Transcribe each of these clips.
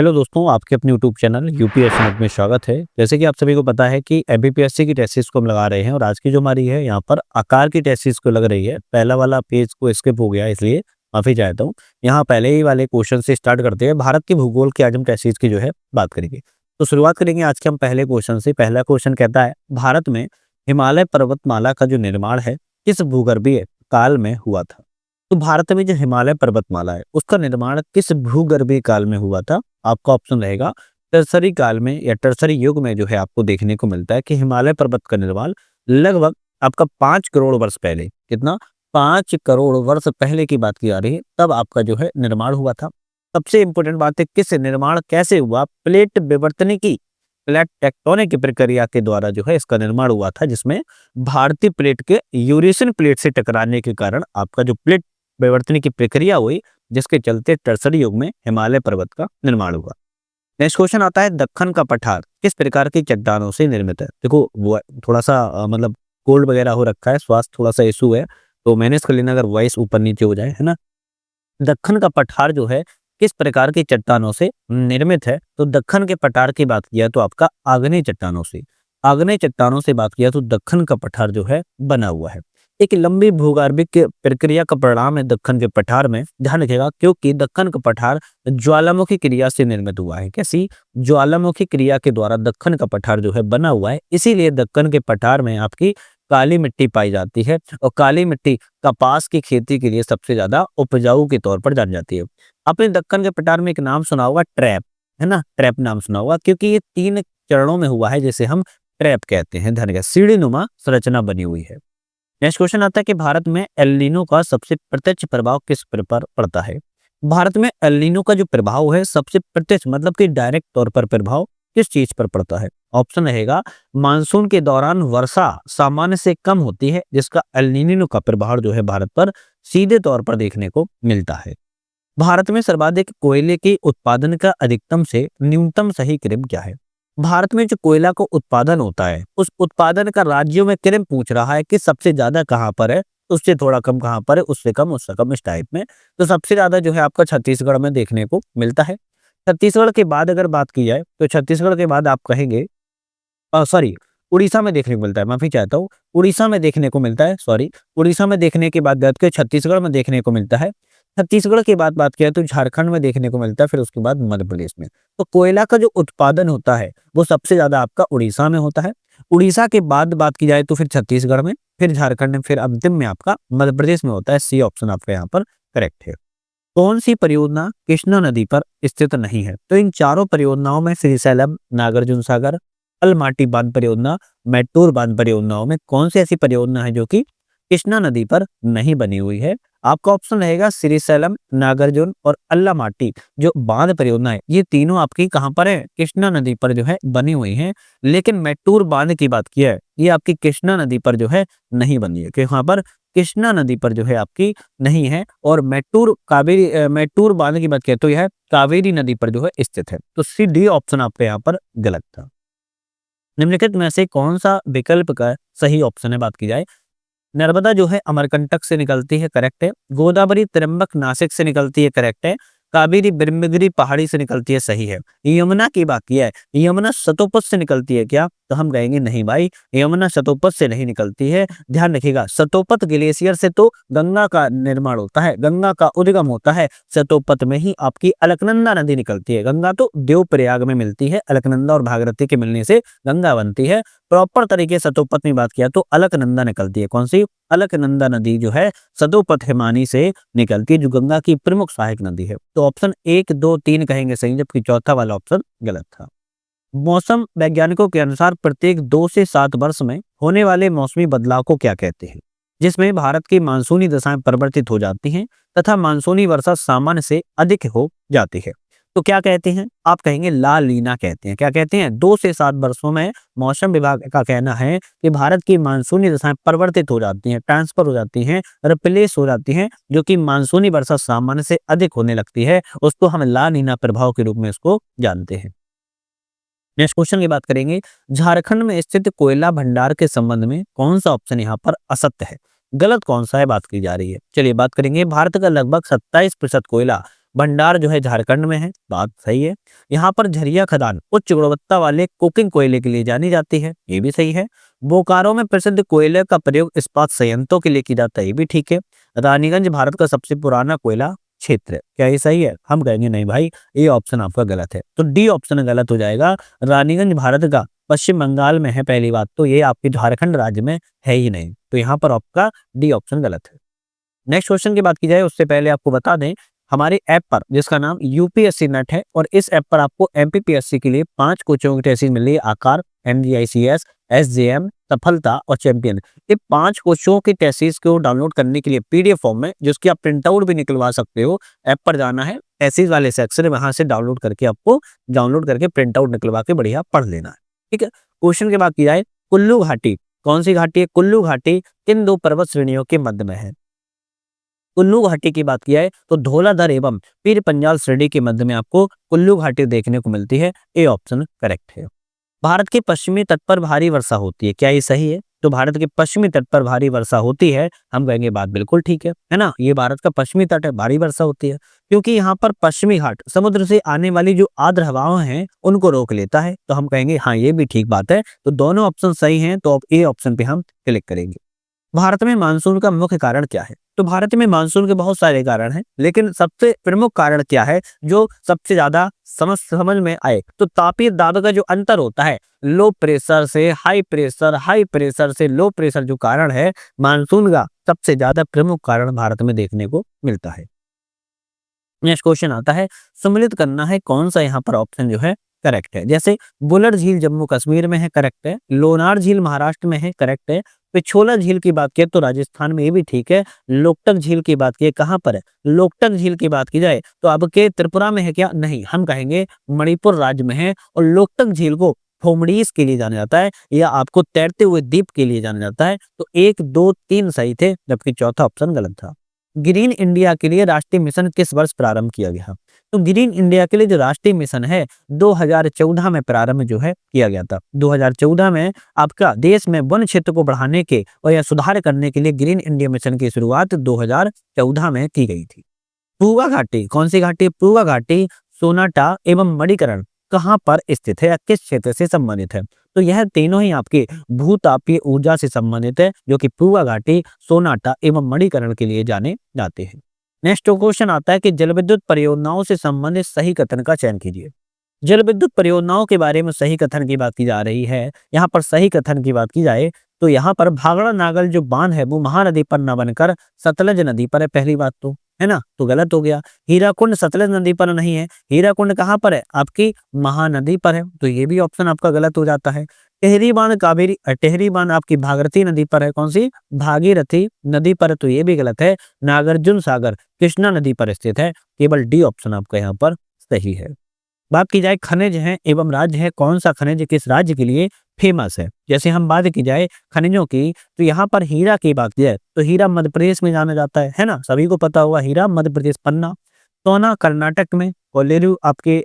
Hello दोस्तों, आपके अपने यूट्यूब चैनल यूपीएससी नेट में स्वागत है। जैसे कि आप सभी को पता है कि एमपीपीएससी की टेस्ट सीरीज को हम लगा रहे हैं और आज की जो हमारी है यहाँ पर आकार की टेस्ट सीरीज को लग रही है। पहला वाला पेज को स्किप हो गया, इसलिए माफी चाहता हूँ। यहाँ पहले ही वाले क्वेश्चन से स्टार्ट करते हैं। भारत के भूगोल की आज हम टेस्ट सीरीज की जो है बात करेंगे। तो शुरुआत करेंगे आज के हम पहले क्वेश्चन से। पहला क्वेश्चन कहता है, भारत में हिमालय पर्वतमाला का जो निर्माण है किस भूगर्भीय काल में हुआ था? तो भारत में जो हिमालय पर्वतमाला है उसका निर्माण किस भूगर्भीय काल में हुआ था? आपका ऑप्शन रहेगा टर्सरी काल में या टर्सरी युग में जो है आपको देखने को मिलता है कि हिमालय पर्वत का निर्माण लगभग आपका 5 करोड़ वर्ष पहले, कितना 5 करोड़ वर्ष पहले की बात की जा रही है, तब आपका जो है निर्माण हुआ था। सबसे इंपॉर्टेंट बात है किस निर्माण कैसे हुआ? प्लेट विवर्तनिकी, प्लेट टेक्टोनिक की प्रक्रिया के द्वारा जो है इसका निर्माण हुआ था, जिसमें भारतीय प्लेट के यूरेशियन प्लेट से टकराने के कारण आपका जो प्लेट विवर्तन की प्रक्रिया हुई, जिसके चलते टर्सरी युग में हिमालय पर्वत का निर्माण हुआ। नेक्स्ट क्वेश्चन आता है, दक्कन का पठार किस प्रकार की चट्टानों से निर्मित है? देखो वो थोड़ा सा मतलब कोल्ड वगैरह हो रखा है, स्वास्थ्य थोड़ा सा इशू है, तो मैनेज कर लेना अगर वॉइस ऊपर नीचे हो जाए, है ना। दक्कन का पठार जो है किस प्रकार की चट्टानों से निर्मित है? तो दक्कन के पठार की बात किया तो आपका आग्नेय चट्टानों से, आग्नेय चट्टानों से बात किया तो दक्कन का पठार जो है बना हुआ है। एक लंबी भूगर्भिक प्रक्रिया का परिणाम है दक्कन के पठार में, ध्यान रखिएगा, क्योंकि दक्कन का पठार ज्वालामुखी क्रिया से निर्मित हुआ है। कैसी? ज्वालामुखी क्रिया के द्वारा दक्कन का पठार जो है बना हुआ है, इसीलिए दक्कन के पठार में आपकी काली मिट्टी पाई जाती है और काली मिट्टी कपास की खेती के लिए सबसे ज्यादा उपजाऊ के तौर पर जानी जाती है। आपने दक्कन के पठार में एक नाम सुना होगा, ट्रैप, है ना, ट्रैप नाम सुना होगा, क्योंकि ये 3 चरणों में हुआ है, जिसे हम ट्रैप कहते हैं। ध्यान रखिएगा, सीढ़ी नुमा संरचना बनी हुई है। नेक्स्ट क्वेश्चन आता है कि भारत में एल नीनो का सबसे प्रत्यक्ष प्रभाव किस पर पड़ता है? भारत में एल नीनो का जो प्रभाव है सबसे प्रत्यक्ष मतलब कि डायरेक्ट तौर पर प्रभाव किस चीज पर पड़ता है? ऑप्शन रहेगा, मानसून के दौरान वर्षा सामान्य से कम होती है, जिसका एल नीनो का प्रभाव जो है भारत पर सीधे तौर पर देखने को मिलता है। भारत में सर्वाधिक कोयले के उत्पादन का अधिकतम से न्यूनतम सही क्रम क्या है? भारत में जो कोयला का उत्पादन होता है उस उत्पादन का राज्यों में क्रम पूछ रहा है कि सबसे ज्यादा कहाँ पर है, उससे थोड़ा कम कहाँ पर है, उससे कम उससे कम, इस टाइप में। तो सबसे ज्यादा जो है आपका छत्तीसगढ़ में देखने को मिलता है। छत्तीसगढ़ के बाद अगर बात की जाए तो छत्तीसगढ़ के बाद आप कहेंगे, सॉरी, उड़ीसा में देखने को मिलता है, माफी चाहता हूँ, उड़ीसा में देखने को मिलता है, सॉरी, उड़ीसा में देखने के बाद बात करें छत्तीसगढ़ में देखने को मिलता है। छत्तीसगढ़ की बात किया तो झारखंड में देखने को मिलता है, फिर उसके बाद मध्य प्रदेश में। तो कोयला का जो उत्पादन होता है वो सबसे ज्यादा आपका उड़ीसा में होता है। उड़ीसा के बाद बात की जाए तो फिर छत्तीसगढ़ में, फिर झारखंड में, फिर अंतिम में आपका मध्य प्रदेश में होता है। सी ऑप्शन आपका यहाँ पर करेक्ट है। कौन सी परियोजना कृष्णा नदी पर स्थित नहीं है? तो इन चारों परियोजनाओं में श्रीशैलम, नागार्जुन सागर, अलमाटी बांध परियोजना, मैटूर बांध परियोजनाओं में कौन सी ऐसी परियोजना है जो कि कृष्णा नदी पर नहीं बनी हुई है? आपका ऑप्शन रहेगा श्रीशैलम, नागार्जुन और अल्लामाटी जो बांध परियोजना है, ये तीनों आपकी कहां पर है? कृष्णा नदी पर जो है बनी हुई है। लेकिन मैटूर बांध की बात की है, ये आपकी कृष्णा नदी पर जो है नहीं बनी है, यहाँ पर कृष्णा नदी पर जो है आपकी नहीं है। और मैटूर बांध की बात किया तो यह कावेरी नदी पर जो है स्थित है। तो सी डी ऑप्शन आपका यहाँ पर गलत था। निम्नलिखित में से कौन सा विकल्प का सही ऑप्शन है? बात की जाए, नर्मदा जो है अमरकंटक से निकलती है, करेक्ट है। गोदावरी त्र्यंबक नासिक से निकलती है, करेक्ट है। कावेरी ब्रह्मगिरी पहाड़ी से निकलती है, सही है। यमुना की बात की है, यमुना सतोपत से निकलती है क्या? तो हम कहेंगे नहीं भाई, यमुना सतोपत से नहीं निकलती है। ध्यान रखिएगा, सतोपत ग्लेशियर से तो गंगा का निर्माण होता है, गंगा का उद्गम होता है। सतोपत में ही आपकी अलकनंदा नदी निकलती है। गंगा तो देवप्रयाग में मिलती है, अलकनंदा और भागीरथी के मिलने से गंगा बनती है। प्रॉपर तरीके से सतोपत में बात किया तो अलकनंदा निकलती है। कौन सी? अलकनंदा नदी जो है सतोपथ हिमानी से निकलती है, जो गंगा की प्रमुख सहायक नदी है। तो ऑप्शन 1, 2, 3 कहेंगे सही, जबकि चौथा वाला ऑप्शन गलत था। मौसम वैज्ञानिकों के अनुसार प्रत्येक 2 से 7 वर्ष में होने वाले मौसमी बदलाव को क्या कहते हैं? जिसमें भारत की मानसूनी दशाएं परिवर्तित हो जाती हैं तथा मानसूनी वर्षा सामान्य से अधिक हो जाती है। तो क्या कहते हैं? आप कहेंगे ला लीना कहते हैं। क्या कहते हैं? 2 से 7 वर्षों में मौसम विभाग का कहना है कि भारत की मानसूनी दशाएं परिवर्तित हो जाती हैं, ट्रांसफर हो जाती हैं, रिप्लेस हो जाती हैं, जो कि मानसूनी वर्षा सामान्य से अधिक होने लगती है। उसको हम ला लीना प्रभाव के रूप में इसको जानते हैं। नेक्स्ट क्वेश्चन की बात करेंगे, झारखंड में स्थित कोयला भंडार के संबंध में कौन सा ऑप्शन यहाँ पर असत्य है? गलत कौन सा है बात की जा रही है? चलिए बात करेंगे, भारत का लगभग 27% कोयला भंडार जो है झारखंड में है, बात सही है। यहाँ पर झरिया खदान उच्च गुणवत्ता वाले कोकिंग कोयले के लिए जानी जाती है, ये भी सही है। बोकारो में प्रसिद्ध कोयले का प्रयोग इस्पात संयंत्रों के लिए किया जाता है, ये भी ठीक है। रानीगंज भारत का सबसे पुराना कोयला क्षेत्र है, क्या ये सही है? हम कहेंगे नहीं भाई, ये ऑप्शन आपका गलत है, तो डी ऑप्शन गलत हो जाएगा। रानीगंज भारत का पश्चिम बंगाल में है, पहली बात तो ये आपके झारखंड राज्य में है ही नहीं, तो यहाँ पर आपका डी ऑप्शन गलत है। नेक्स्ट क्वेश्चन की बात की जाए उससे पहले आपको बता दें, हमारे ऐप पर जिसका नाम यूपीएससी नेट है, और इस ऐप पर आपको एमपीपीएससी के लिए 5 कोचिंग की टेस्ट मिल रही है। आकार, एमजीआईसीएस, एसजेएम, सफलता और चैंपियन। ये 5 कोचिंगों की टेस्टिस को डाउनलोड करने के लिए पीडीएफ फॉर्म में, जिसकी आप प्रिंट आउट भी निकलवा सकते हो, ऐप पर जाना है, टेस्टिस वाले सेक्शन है, वहां से डाउनलोड करके आपको प्रिंट आउट निकलवा के बढ़िया पढ़ लेना है। ठीक है। क्वेश्चन की बात की जाए, कुल्लू घाटी कौन सी घाटी है? कुल्लू घाटी किन 2 पर्वत श्रेणियों के मध्य में है? कुल्लू घाटी की बात किया है तो धौलाधर एवं पीर पंजाल श्रेणी के मध्य में आपको कुल्लू घाटी देखने को मिलती है, ए ऑप्शन करेक्ट है। भारत के पश्चिमी तट पर भारी वर्षा होती है, क्या ये सही है? तो भारत के पश्चिमी तट पर भारी वर्षा होती है, हम कहेंगे बात बिल्कुल ठीक है ना। ये भारत का पश्चिमी तट है, भारी वर्षा होती है क्योंकि यहाँ पर पश्चिमी घाट समुद्र से आने वाली जो आर्द्र हवाएं हैं उनको रोक लेता है, तो हम कहेंगे हाँ ये भी ठीक बात है। तो दोनों ऑप्शन सही हैं, तो अब ए ऑप्शन पे हम क्लिक करेंगे। भारत में मानसून का मुख्य कारण क्या है? तो भारत में मानसून के बहुत सारे कारण हैं, लेकिन सबसे प्रमुख कारण क्या है जो सबसे ज्यादा समझ में आए? तो तापीय दाब का जो अंतर होता है, लो प्रेशर से हाई प्रेशर, हाई प्रेशर से लो प्रेशर, जो कारण है मानसून का सबसे ज्यादा प्रमुख कारण भारत में देखने को मिलता है। नेक्स्ट क्वेश्चन आता है, सम्मिलित करना है कौन सा यहाँ पर ऑप्शन जो है करेक्ट है? जैसे बुलर झील जम्मू कश्मीर में है, करेक्ट है। लोनार झील महाराष्ट्र में है, करेक्ट है। पिछोला झील की बात की तो राजस्थान में, ये भी ठीक है। लोकटक झील की बात की कहाँ पर है? लोकटक झील की बात की जाए तो आपके त्रिपुरा में है क्या? नहीं, हम कहेंगे मणिपुर राज्य में है। और लोकटक झील को फोमडीज के लिए जाना जाता है, या आपको तैरते हुए द्वीप के लिए जाना जाता है। तो 1, 2, 3 सही थे, जबकि चौथा ऑप्शन गलत था। ग्रीन इंडिया के लिए राष्ट्रीय मिशन किस वर्ष प्रारंभ किया गया? तो ग्रीन इंडिया के लिए जो राष्ट्रीय मिशन है 2014 में प्रारंभ जो है किया गया था। 2014 में आपका देश में वन क्षेत्र को बढ़ाने के और या सुधार करने के लिए ग्रीन इंडिया मिशन की शुरुआत 2014 में की गई थी। पूर्वा घाटी कौन सी घाटी? पूर्वा घाटी सोनाटा एवं मणिकरण कहाँ पर स्थित है या किस क्षेत्र से संबंधित है? तो यह तीनों ही आपके भूतापीय ऊर्जा से संबंधित है, जो कि पूर्वा घाटी, सोनाटा एवं मणिकरण के लिए जाने जाते हैं। नेक्स्ट क्वेश्चन आता है कि जल विद्युत परियोजनाओं से संबंधित सही कथन का चयन कीजिए। जल विद्युत परियोजनाओं के बारे में सही कथन की बात की जा रही है। यहाँ पर सही कथन की बात की जाए तो यहाँ पर भाखड़ा नागल जो बांध है वो महानदी पर न बनकर सतलज नदी पर है, पहली बात तो है ना, तो गलत हो गया। हीराकुंड सतलज नदी पर नहीं है, हीराकुंड कहाँ पर है? आपकी महानदी पर है, तो ये भी ऑप्शन आपका गलत हो जाता है। टेहरी बांध कावेरी, टेहरी बांध आपकी भागीरथी नदी पर है, कौन सी? भागीरथी नदी पर है, तो ये भी गलत है। नागार्जुन सागर कृष्णा नदी पर स्थित है, केवल डी ऑप्शन आपका यहाँ पर सही है। बात की जाए खनिज है एवं राज्य है, कौन सा खनिज किस राज्य के लिए फेमस है? जैसे हम बात की जाए खनिजों की तो यहाँ पर हीरा की बात की जाए तो हीरा मध्य प्रदेश में जाना जाता है ना, सभी को पता हुआ हीरा मध्य प्रदेश, पन्ना। सोना कर्नाटक में, कोलेरू आपके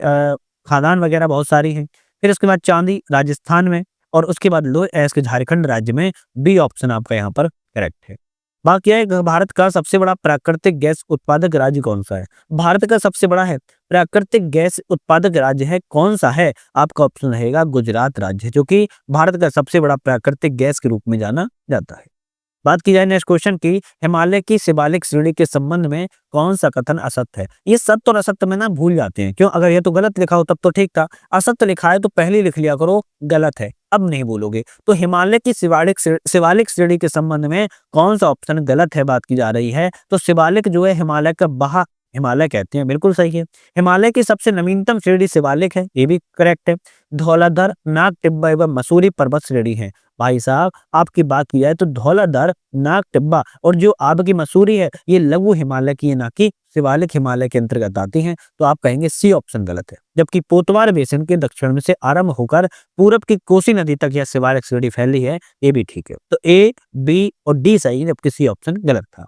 खादान वगैरह बहुत सारी हैं। फिर उसके बाद चांदी राजस्थान में, और उसके बाद लोह अयस्क झारखंड राज्य में। बी ऑप्शन आपका यहाँ पर करेक्ट है। बाकी है भारत का सबसे बड़ा प्राकृतिक गैस उत्पादक राज्य कौन सा है? भारत का सबसे बड़ा है प्राकृतिक गैस उत्पादक राज्य है, कौन सा है? आपका ऑप्शन रहेगा गुजरात राज्य, जो कि भारत का सबसे बड़ा प्राकृतिक गैस के रूप में जाना जाता है। बात की जाए नेक्स्ट क्वेश्चन की, हिमालय की शिवालिक श्रेणी के संबंध में कौन सा कथन असत्य है? ये सत्य और असत्य में ना भूल जाते हैं, क्यों? अगर ये तो गलत लिखा हो तब तो ठीक था, असत्य लिखा है तो पहले लिख लिया करो गलत है, अब नहीं बोलोगे। तो हिमालय की शिवालिक श्रेणी के संबंध में कौन सा ऑप्शन गलत है बात की जा रही है? तो शिवालिक जो है हिमालय का बहा हिमालय कहते हैं, बिल्कुल सही है। हिमालय की सबसे नवीनतम श्रेणी शिवालिक है, ये भी करेक्ट है। धौलाधर, नाग टिब्बा एवं मसूरी पर्वत श्रेणी है। भाई साहब आपकी बात की जाए तो धौलाधर, नाग टिब्बा और जो आपकी मसूरी है ये लघु हिमालय की है, ना कि शिवालिक हिमालय के अंतर्गत आती हैं, तो आप कहेंगे सी ऑप्शन गलत है। जबकि पोतवार बेसिन के दक्षिण में से आरंभ होकर पूरब की कोसी नदी तक यह शिवालिक श्रेणी फैली है, ये भी ठीक है। तो ए, बी और डी सही है, जबकि सी ऑप्शन गलत था।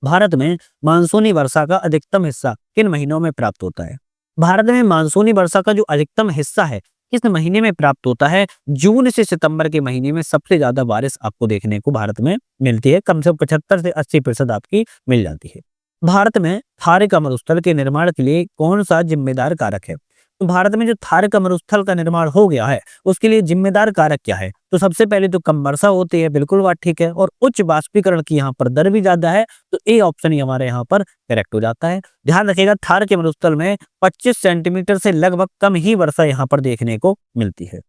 भारत में मानसूनी वर्षा का अधिकतम हिस्सा किन महीनों में प्राप्त होता है? भारत में मानसूनी वर्षा का जो अधिकतम हिस्सा है किस महीने में प्राप्त होता है? जून से सितंबर के महीने में सबसे ज्यादा बारिश आपको देखने को भारत में मिलती है, कम से कम 75 से 80% आपकी मिल जाती है। भारत में थार मरुस्थल के निर्माण के लिए कौन सा जिम्मेदार कारक है? तो भारत में जो थार मरुस्थल का निर्माण हो गया है, उसके लिए जिम्मेदार कारक क्या है? तो सबसे पहले तो कम वर्षा होती है, बिल्कुल बात ठीक है, और उच्च वाष्पीकरण की यहाँ पर दर भी ज्यादा है, तो ए ऑप्शन ही हमारे यहाँ पर करेक्ट हो जाता है। ध्यान रखिएगा, थार के मरुस्थल में 25 सेंटीमीटर से लगभग कम ही वर्षा यहाँ पर देखने को मिलती है।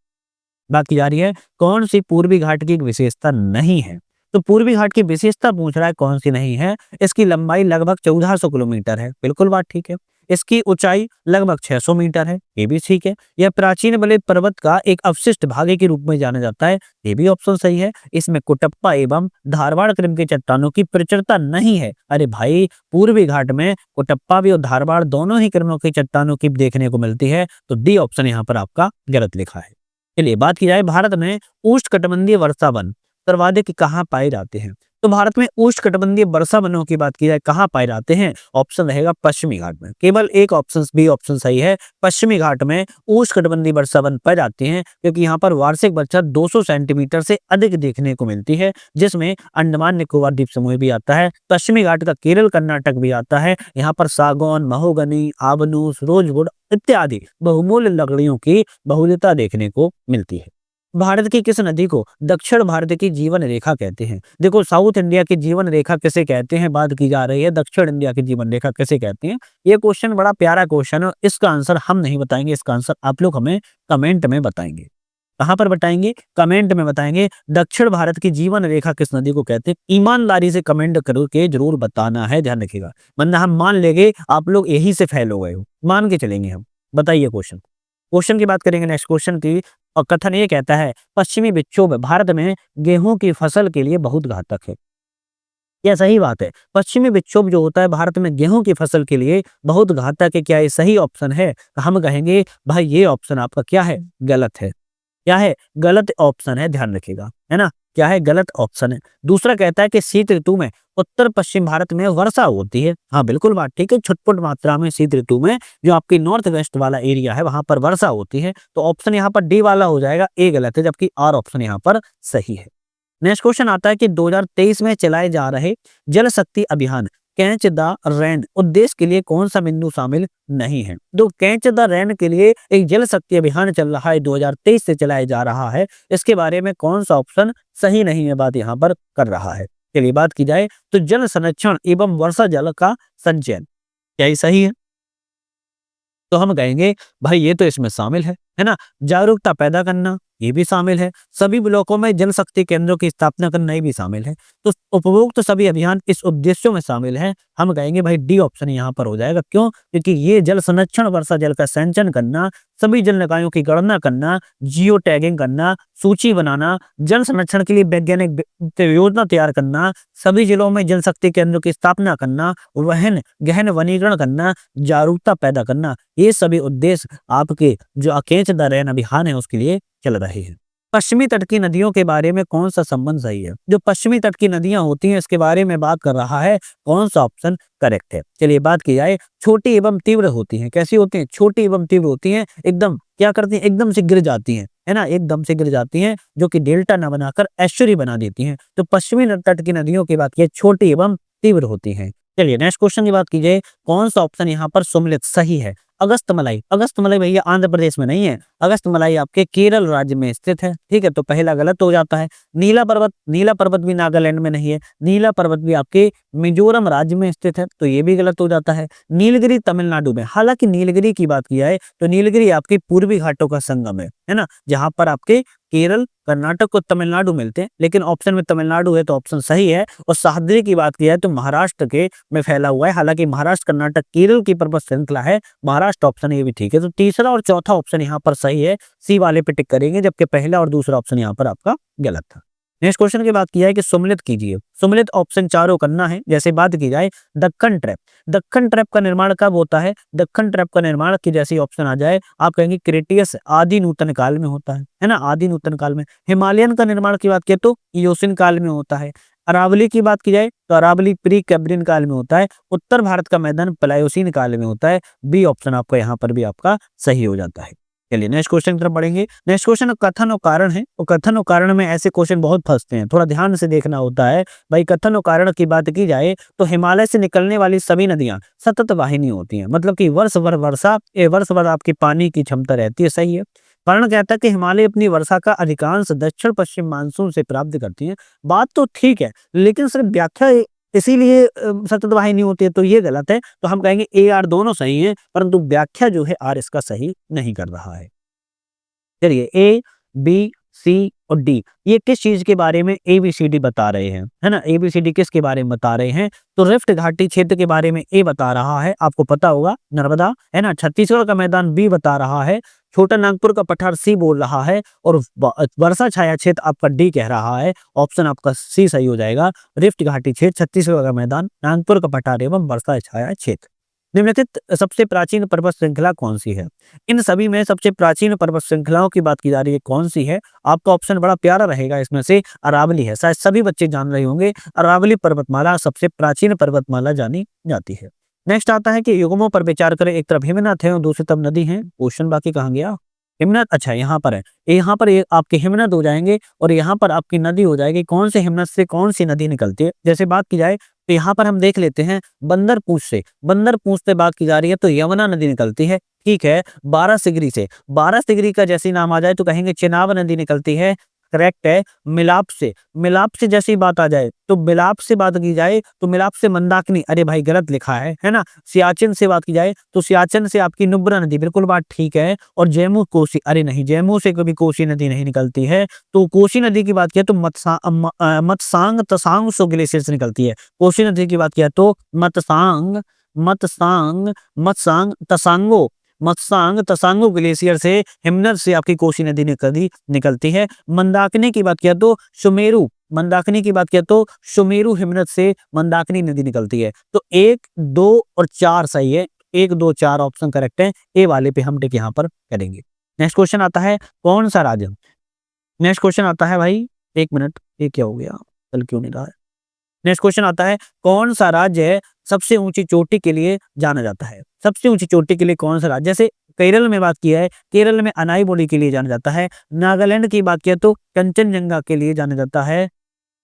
बात की जा रही है कौन सी पूर्वी घाट की एक विशेषता नहीं है? तो पूर्वी घाट की विशेषता पूछ रहा है कौन सी नहीं है। इसकी लंबाई लगभग 1400 किलोमीटर है, बिल्कुल बात ठीक है। इसकी ऊंचाई लगभग 600 मीटर है, ये भी ठीक है। यह प्राचीन बलित पर्वत का एक अवशिष्ट भाग के रूप में जाना जाता है, ये भी ऑप्शन सही है। इसमें कुटप्पा एवं धारवाड़ क्रम की चट्टानों की प्रचुरता नहीं है। अरे भाई, पूर्वी घाट में कुटप्पा भी और धारवाड़ दोनों ही क्रमों की चट्टानों की देखने को मिलती है, तो डी ऑप्शन यहाँ पर आपका गलत लिखा है। चलिए बात की जाए भारत में उष्णकटिबंधीय वर्षा वन सर्वाधिक कहाँ पाए जाते हैं? तो भारत में उष्णकटिबंधीय वर्षा वनों की बात की जाए कहाँ पाए जाते हैं? ऑप्शन रहेगा पश्चिमी घाट में। केवल एक ऑप्शन बी ऑप्शन सही है। पश्चिमी घाट में उष्णकटिबंधीय वर्षा वन पाए जाते हैं, क्योंकि यहाँ पर वार्षिक वर्षा 200 सेंटीमीटर से अधिक देखने को मिलती है, जिसमें अंडमान निकोबार द्वीप समूह भी आता है। पश्चिमी घाट का केरल कर्नाटक भी आता है। यहाँ पर सागौन, महोगनी, आबनूस, रोजवुड इत्यादि बहुमूल्य लकड़ियों की बहुलता देखने को मिलती है। भारत की किस नदी को दक्षिण भारत की जीवन रेखा कहते हैं? देखो, साउथ इंडिया की जीवन रेखा किसे कहते हैं बात की जा रही है, दक्षिण इंडिया की जीवन रेखा किसे कहते हैं? ये क्वेश्चन बड़ा प्यारा क्वेश्चन है। इसका आंसर हम नहीं बताएंगे, इसका आंसर आप लोग हमें कमेंट में बताएंगे। कहाँ पर बताएंगे? कमेंट में बताएंगे। दक्षिण भारत की जीवन रेखा किस नदी को कहते हैं? ईमानदारी से कमेंट करके जरूर बताना है, ध्यान रखिएगा, वरना हम मान लेंगे आप लोग यही से फेल हो गए हो, मान के चलेंगे हम। बताइए क्वेश्चन। क्वेश्चन की बात करेंगे नेक्स्ट क्वेश्चन की, और कथन ये कहता है पश्चिमी विक्षोभ भारत में गेहूं की फसल के लिए बहुत घातक है। यह सही बात है? पश्चिमी विक्षोभ जो होता है भारत में गेहूं की फसल के लिए बहुत घातक है, क्या ये सही ऑप्शन है? तो हम कहेंगे भाई ये ऑप्शन आपका क्या है? गलत है। क्या है? गलत ऑप्शन है, ध्यान रखिएगा, है ना? क्या है? गलत ऑप्शन है। दूसरा कहता है कि शीत ऋतु में उत्तर पश्चिम भारत में वर्षा होती है। हाँ बिल्कुल बात ठीक है, छुटपुट मात्रा में शीत ऋतु में जो आपकी नॉर्थ वेस्ट वाला एरिया है वहां पर वर्षा होती है, तो ऑप्शन यहाँ पर डी वाला हो जाएगा, ए गलत है, जबकि आर ऑप्शन यहाँ पर सही है। नेक्स्ट क्वेश्चन आता है कि 2023 में चलाए जा रहे जल शक्ति अभियान कैच द रेन उद्देश्य के लिए कौन सा बिंदु शामिल नहीं है? तो कैच द रेन के लिए एक जल शक्ति अभियान चल रहा है, 2023 से चलाया जा रहा है, इसके बारे में कौन सा ऑप्शन सही नहीं है बात यहाँ पर कर रहा है? चलिए बात की जाए तो जल संरक्षण एवं वर्षा जल का संचयन, क्या ये सही है? तो हम कहेंगे भाई ये तो इसमें शामिल है ना। जागरूकता पैदा करना, ये भी शामिल है। सभी ब्लॉकों में जल शक्ति केंद्रों की स्थापना करना, ये भी शामिल है। तो उपभोक्त सभी अभियान इस उद्देश्यों में शामिल है। हम कहेंगे भाई डी ऑप्शन यहाँ पर हो जाएगा। क्यों? क्योंकि ये जल संरक्षण, वर्षा जल का संचयन करना, सभी जल निकायों की गणना करना, जियो टैगिंग करना, सूची बनाना, जल संरक्षण के लिए वैज्ञानिक योजना तैयार करना, सभी जिलों में जल शक्ति केंद्रों की स्थापना करना, गहन वनीकरण करना, जागरूकता पैदा करना, ये सभी उद्देश्य आपके जो कैच द रेन अभियान है उसके लिए चल रहे हैं। पश्चिमी तट की नदियों के बारे में कौन सा संबंध सही है? जो पश्चिमी तट की नदियां होती हैं इसके बारे में बात कर रहा है, कौन सा ऑप्शन करेक्ट है? चलिए बात की जाए, छोटी एवं तीव्र होती हैं। कैसी होती हैं? छोटी एवं तीव्र होती हैं। एकदम क्या करती हैं? एकदम से गिर जाती हैं, है ना, एकदम से गिर जाती हैं, जो कि डेल्टा न बनाकर एस्चुरी बना देती हैं। तो पश्चिमी तट की नदियों की बात की छोटी एवं तीव्र होती हैं। चलिए नेक्स्ट क्वेश्चन की बात की जाए, कौन सा ऑप्शन यहाँ पर सम्मिलित सही है? अगस्तमलाई। अगस्तमलाई भैया आंध्र प्रदेश में नहीं है, अगस्तमलाई आपके केरल राज्य में स्थित है, ठीक है, तो पहला गलत हो जाता है। नीला पर्वत भी नागालैंड में नहीं है, नीला पर्वत भी आपके मिजोरम राज्य में स्थित है, तो ये भी गलत हो जाता है। नीलगिरी तमिलनाडु में, हालांकि नीलगिरी की बात की जाए तो नीलगिरी आपके पूर्वी घाटों का संगम है ना, जहां पर आपके केरल, कर्नाटक और तमिलनाडु मिलते हैं, लेकिन ऑप्शन में तमिलनाडु है तो ऑप्शन सही है। और सह्याद्री की बात की जाए तो महाराष्ट्र के में फैला हुआ है, हालांकि महाराष्ट्र, कर्नाटक, केरल की पर्वत श्रृंखला है, महाराष्ट्र ऑप्शन ये भी ठीक है। तो तीसरा और चौथा ऑप्शन यहाँ पर सही है, सी वाले पे टिक करेंगे, जबकि पहला और दूसरा ऑप्शन यहाँ पर आपका गलत था। नेक्स्ट क्वेश्चन की बात की जाए कि सम्मिलित कीजिए, सम्मिलित ऑप्शन चारों करना है। जैसे बात की जाए दक्कन ट्रैप, दक्कन ट्रैप का निर्माण कब होता है? दक्कन ट्रैप का निर्माण की जैसे ऑप्शन आ जाए आप कहेंगे क्रेटियस आदि नूतन काल में होता है ना, आदि नूतन काल में। हिमालयन का निर्माण की बात किया तो इयोसिन काल में होता है। अरावली की बात की जाए तो अरावली प्री कैम्ब्रियन काल में होता है। उत्तर भारत का मैदान प्लायोसीन काल में होता है। बी ऑप्शन आपका यहाँ पर भी आपका सही हो जाता है। चलिए नेक्स्ट क्वेश्चन की तरफ बढ़ेंगे। नेक्स्ट क्वेश्चन कथन और कारण है, और कथन और कारण में ऐसे क्वेश्चन बहुत फंसते हैं, थोड़ा ध्यान से देखना होता है। भाई कथन और कारण की बात की जाए तो हिमालय से निकलने वाली सभी नदियां सतत वाहिनी होती हैं, मतलब कि वर्ष भर वर्षा वर्ष भर आपकी पानी की क्षमता रहती है, सही है। कारण कहता है कि हिमालय अपनी वर्षा का अधिकांश दक्षिण पश्चिम मानसून से प्राप्त करती है। बात तो ठीक है, लेकिन सिर्फ व्याख्या इसीलिए सतत वाहिनी होती है तो ये गलत है। तो हम कहेंगे ए आर दोनों सही है, परंतु व्याख्या जो है आर इसका सही नहीं कर रहा है। चलिए ए, बी, सी और डी ये किस चीज के बारे में एबीसीडी बता रहे हैं, है ना। एबीसीडी किसके बारे में बता रहे हैं, तो रिफ्ट घाटी क्षेत्र के बारे में ए बता रहा है, आपको पता होगा नर्मदा, है ना। छत्तीसगढ़ का मैदान बी बता रहा है, छोटा नागपुर का पठार सी बोल रहा है, और वर्षा छाया क्षेत्र आपका डी कह रहा है। ऑप्शन आपका सी सही हो जाएगा। रिफ्ट घाटी क्षेत्र, छत्तीसगढ़ का मैदान, नागपुर का पठार एवं वर्षा छाया क्षेत्र। निम्नलिखित सबसे प्राचीन पर्वत श्रृंखला कौन सी है? इन सभी में सबसे प्राचीन पर्वत श्रृंखलाओं की बात की जा रही है, कौन सी है? आपका ऑप्शन बड़ा प्यारा रहेगा, इसमें से अरावली है। शायद सभी बच्चे जान रहे होंगे, अरावली पर्वतमाला सबसे प्राचीन पर्वतमाला जानी जाती है। नेक्स्ट आता है कि युग्मों पर विचार करें, एक तरफ हिमनद है और दूसरी तरफ नदी है। क्वेश्चन बाकी कहाँ गया? हिमनद, अच्छा यहाँ पर है। यहाँ पर ये आपके हिमनद हो जाएंगे और यहाँ पर आपकी नदी हो जाएगी। कौन से हिमनद से कौन सी नदी निकलती है? जैसे बात की जाए तो यहाँ पर हम देख लेते हैं बंदरपूछ से, बंदरपूछ से बात की जा रही है तो यमुना नदी निकलती है, ठीक है। 12 सिगरी से, 12 सिगरी का जैसे नाम आ जाए तो कहेंगे चेनाब नदी निकलती है, करेक्ट है। मिलाप से, मिलाप से जैसी बात आ जाए तो मिलाप से बात की जाए तो मिलाप से मंदाकिनी, अरे भाई गलत लिखा है ना। सियाचिन से बात की जाए तो सियाचिन से आपकी नुब्रा नदी, बिल्कुल बात ठीक है। और जम्मू कोसी, अरे नहीं जम्मू से कभी कोसी नदी नहीं निकलती है। तो कोसी नदी की बात किया तो मतसांग तसांग सो ग्लेशियर से निकलती है। कोसी नदी की बात किया तो मतसांग मतसांग मतसांग तसांगो मतसांग तसांगो ग्लेशियर से, हिमनद से आपकी कोसी नदी निकलती है। मंदाकिनी की बात किया तो सुमेरु, मंदाकिनी की बात किया तो सुमेरु हिमनद से मंदाकिनी नदी निकलती है। तो 1, 2 और 4 सही है। 1, 2, 4 ऑप्शन करेक्ट है। ए वाले पे हम टिक यहाँ पर करेंगे। नेक्स्ट क्वेश्चन आता है कौन सा राज्य, नेक्स्ट क्वेश्चन आता है भाई, 1 मिनट, ये क्या हो गया, चल क्यों नहीं रहा है। नेक्स्ट क्वेश्चन आता है कौन सा राज्य सबसे ऊंची चोटी के लिए जाना जाता है? सबसे ऊंची चोटी के लिए कौन सा राज्य, जैसे केरल में बात की है, केरल में अनाईबोली के लिए जाना जाता है। नागालैंड की बात किया तो कंचनजंगा के लिए जाना जाता है।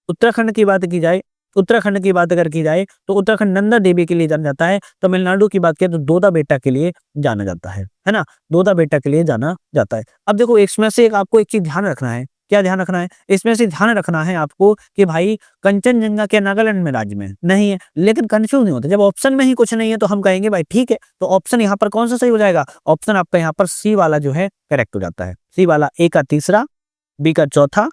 उत्तराखंड की बात की जाए, उत्तराखंड की बात अगर की जाए तो उत्तराखंड नंदा देवी के लिए जाना जाता है। तमिलनाडु की बात किया तो दोदा बेटा के लिए जाना जाता है ना। दोदा बेटा के लिए जाना जाता है। अब देखो इसमें से एक आपको एक चीज ध्यान रखना है, क्या ध्यान रखना है? इसमें से ध्यान रखना है आपको कि भाई कंचनजंगा क्या नागालैंड में राज्य में नहीं है, लेकिन कंफ्यूज नहीं होता। जब ऑप्शन में ही कुछ नहीं है तो हम कहेंगे भाई ठीक है, तो ऑप्शन यहाँ पर कौन सा सही हो जाएगा? ऑप्शन आपका यहाँ पर सी वाला जो है करेक्ट हो जाता है। सी वाला, ए का तीसरा, बी का चौथा,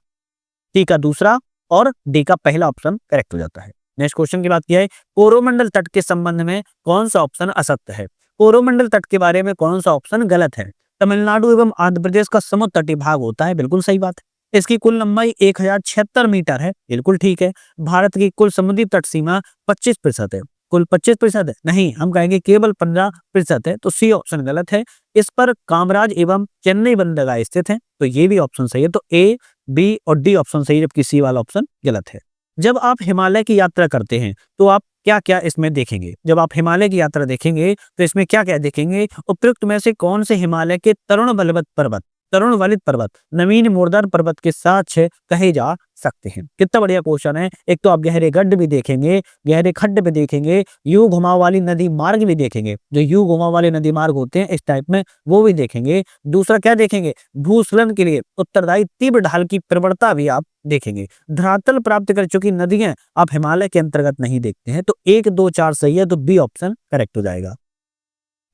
सी का दूसरा और डी का पहला ऑप्शन करेक्ट हो जाता है। नेक्स्ट क्वेश्चन की बात की है कोरोमंडल तट के संबंध में कौन सा ऑप्शन असत्य है? कोरोमंडल तट के बारे में कौन सा ऑप्शन गलत है? तमिलनाडु एवं आंध्र प्रदेश का समुद्र तटीय भाग होता है, बिल्कुल सही बात है। इसकी कुल लंबाई 1076 मीटर है, बिल्कुल ठीक है। भारत की कुल समुद्री तट सीमा 25% है, कुल 25% है नहीं, हम कहेंगे केवल 15% है, तो सी ऑप्शन गलत है। इस पर कामराज एवं चेन्नई बंदरगाह स्थित है, तो ये भी ऑप्शन सही है। तो ए, बी और डी ऑप्शन सही है, जबकि सी वाला ऑप्शन गलत है। जब आप हिमालय की यात्रा करते हैं तो आप क्या क्या इसमें देखेंगे? जब आप हिमालय की यात्रा देखेंगे तो इसमें क्या क्या देखेंगे? उपयुक्त में से कौन से हिमालय के तरुण वलित पर्वत नवीन मुर्दार पर्वत के साथ कहे जा सकते हैं? कितना बढ़िया क्वेश्चन है। एक तो आप गहरे गड्ढ भी देखेंगे, गहरे खड्ड भी देखेंगे, यू घुमाव वाली नदी मार्ग भी देखेंगे, जो यू घुमाव वाले नदी मार्ग होते हैं इस टाइप में, वो भी देखेंगे। दूसरा क्या देखेंगे? भूस्खलन के लिए उत्तरदायी तीव्र ढाल की प्रवणता भी आप देखेंगे। धरातल प्राप्त कर चुकी नदियां आप हिमालय के अंतर्गत नहीं देखते हैं। तो 1, 2, 4 सही है, तो बी ऑप्शन करेक्ट हो जाएगा।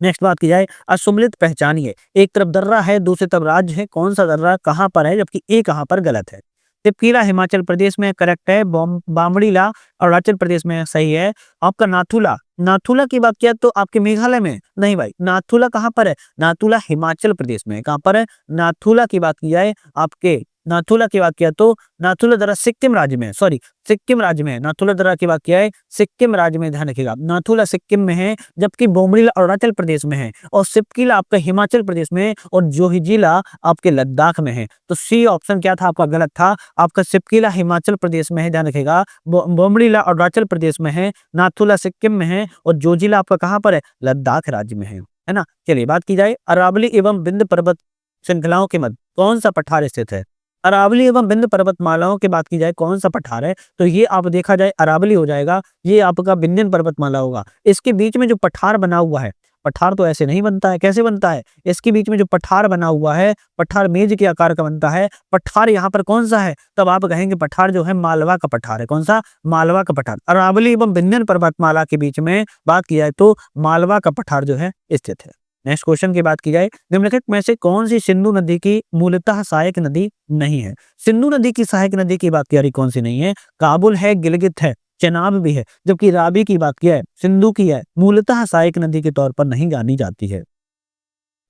नेक्स्ट बात की जाए असुमलित पहचानिए, एक तरफ दर्रा है दूसरी तरफ राज्य है, कौन सा दर्रा कहां पर है, जबकि ए कहां पर गलत है? तिपकीला हिमाचल प्रदेश में करेक्ट है, बामड़ीला अरुणाचल प्रदेश में सही है। आपका नाथुला, नाथुला की बात किया तो आपके मेघालय में नहीं भाई, नाथुला कहां पर है? नाथुला हिमाचल प्रदेश में, कहां पर है? नाथुला की बात की जाए आपके, नाथुला की बात किया तो नाथुला दर्रा सिक्किम राज्य में, सॉरी सिक्किम राज्य में, नाथुला दर्रा की बात किया है सिक्किम राज्य में, ध्यान रखिएगा। नाथुला सिक्किम में है, जबकि बोमडीला अरुणाचल प्रदेश में है, और सिपकीला आपका हिमाचल प्रदेश में, और जोहिजीला आपके लद्दाख में है। तो सी ऑप्शन क्या था आपका? गलत था। आपका सिपकीला हिमाचल प्रदेश में है, ध्यान रखिएगा। बोमडीला अरुणाचल प्रदेश में है, नाथुला सिक्किम में है, और जोजिला आपका कहां पर है? लद्दाख राज्य में है ना। चलिए बात की जाए अरावली एवं विंध्य पर्वत श्रृंखलाओं के मध्य कौन सा पठार स्थित है? अरावली एवं विंध्य पर्वतमालाओं की बात की जाए कौन सा पठार है, तो ये आप देखा जाए अरावली हो जाएगा, ये आपका विंध्य पर्वतमाला होगा। इसके बीच में जो पठार बना हुआ है, पठार तो ऐसे नहीं बनता है, कैसे बनता है? इसके बीच में जो पठार बना हुआ है, पठार मेज के आकार का बनता है। पठार यहाँ पर कौन सा है? तब आप कहेंगे पठार जो है मालवा का पठार है। कौन सा? मालवा का पठार। अरावली एवं विंध्य पर्वतमाला के बीच में बात की जाए तो मालवा का पठार जो है स्थित है। नेक्स्ट क्वेश्चन की बात की जाए, निम्नलिखित में से कौन सी सिंधु नदी की मूलतः सहायक नदी नहीं है? सिंधु नदी की सहायक नदी की बात की जा रही कौन सी नहीं है? काबुल है, गिलगित है, चेनाब भी है, जबकि रावी की बात किया है, सिंधु की है, मूलतः सहायक नदी के तौर पर नहीं जानी जाती है।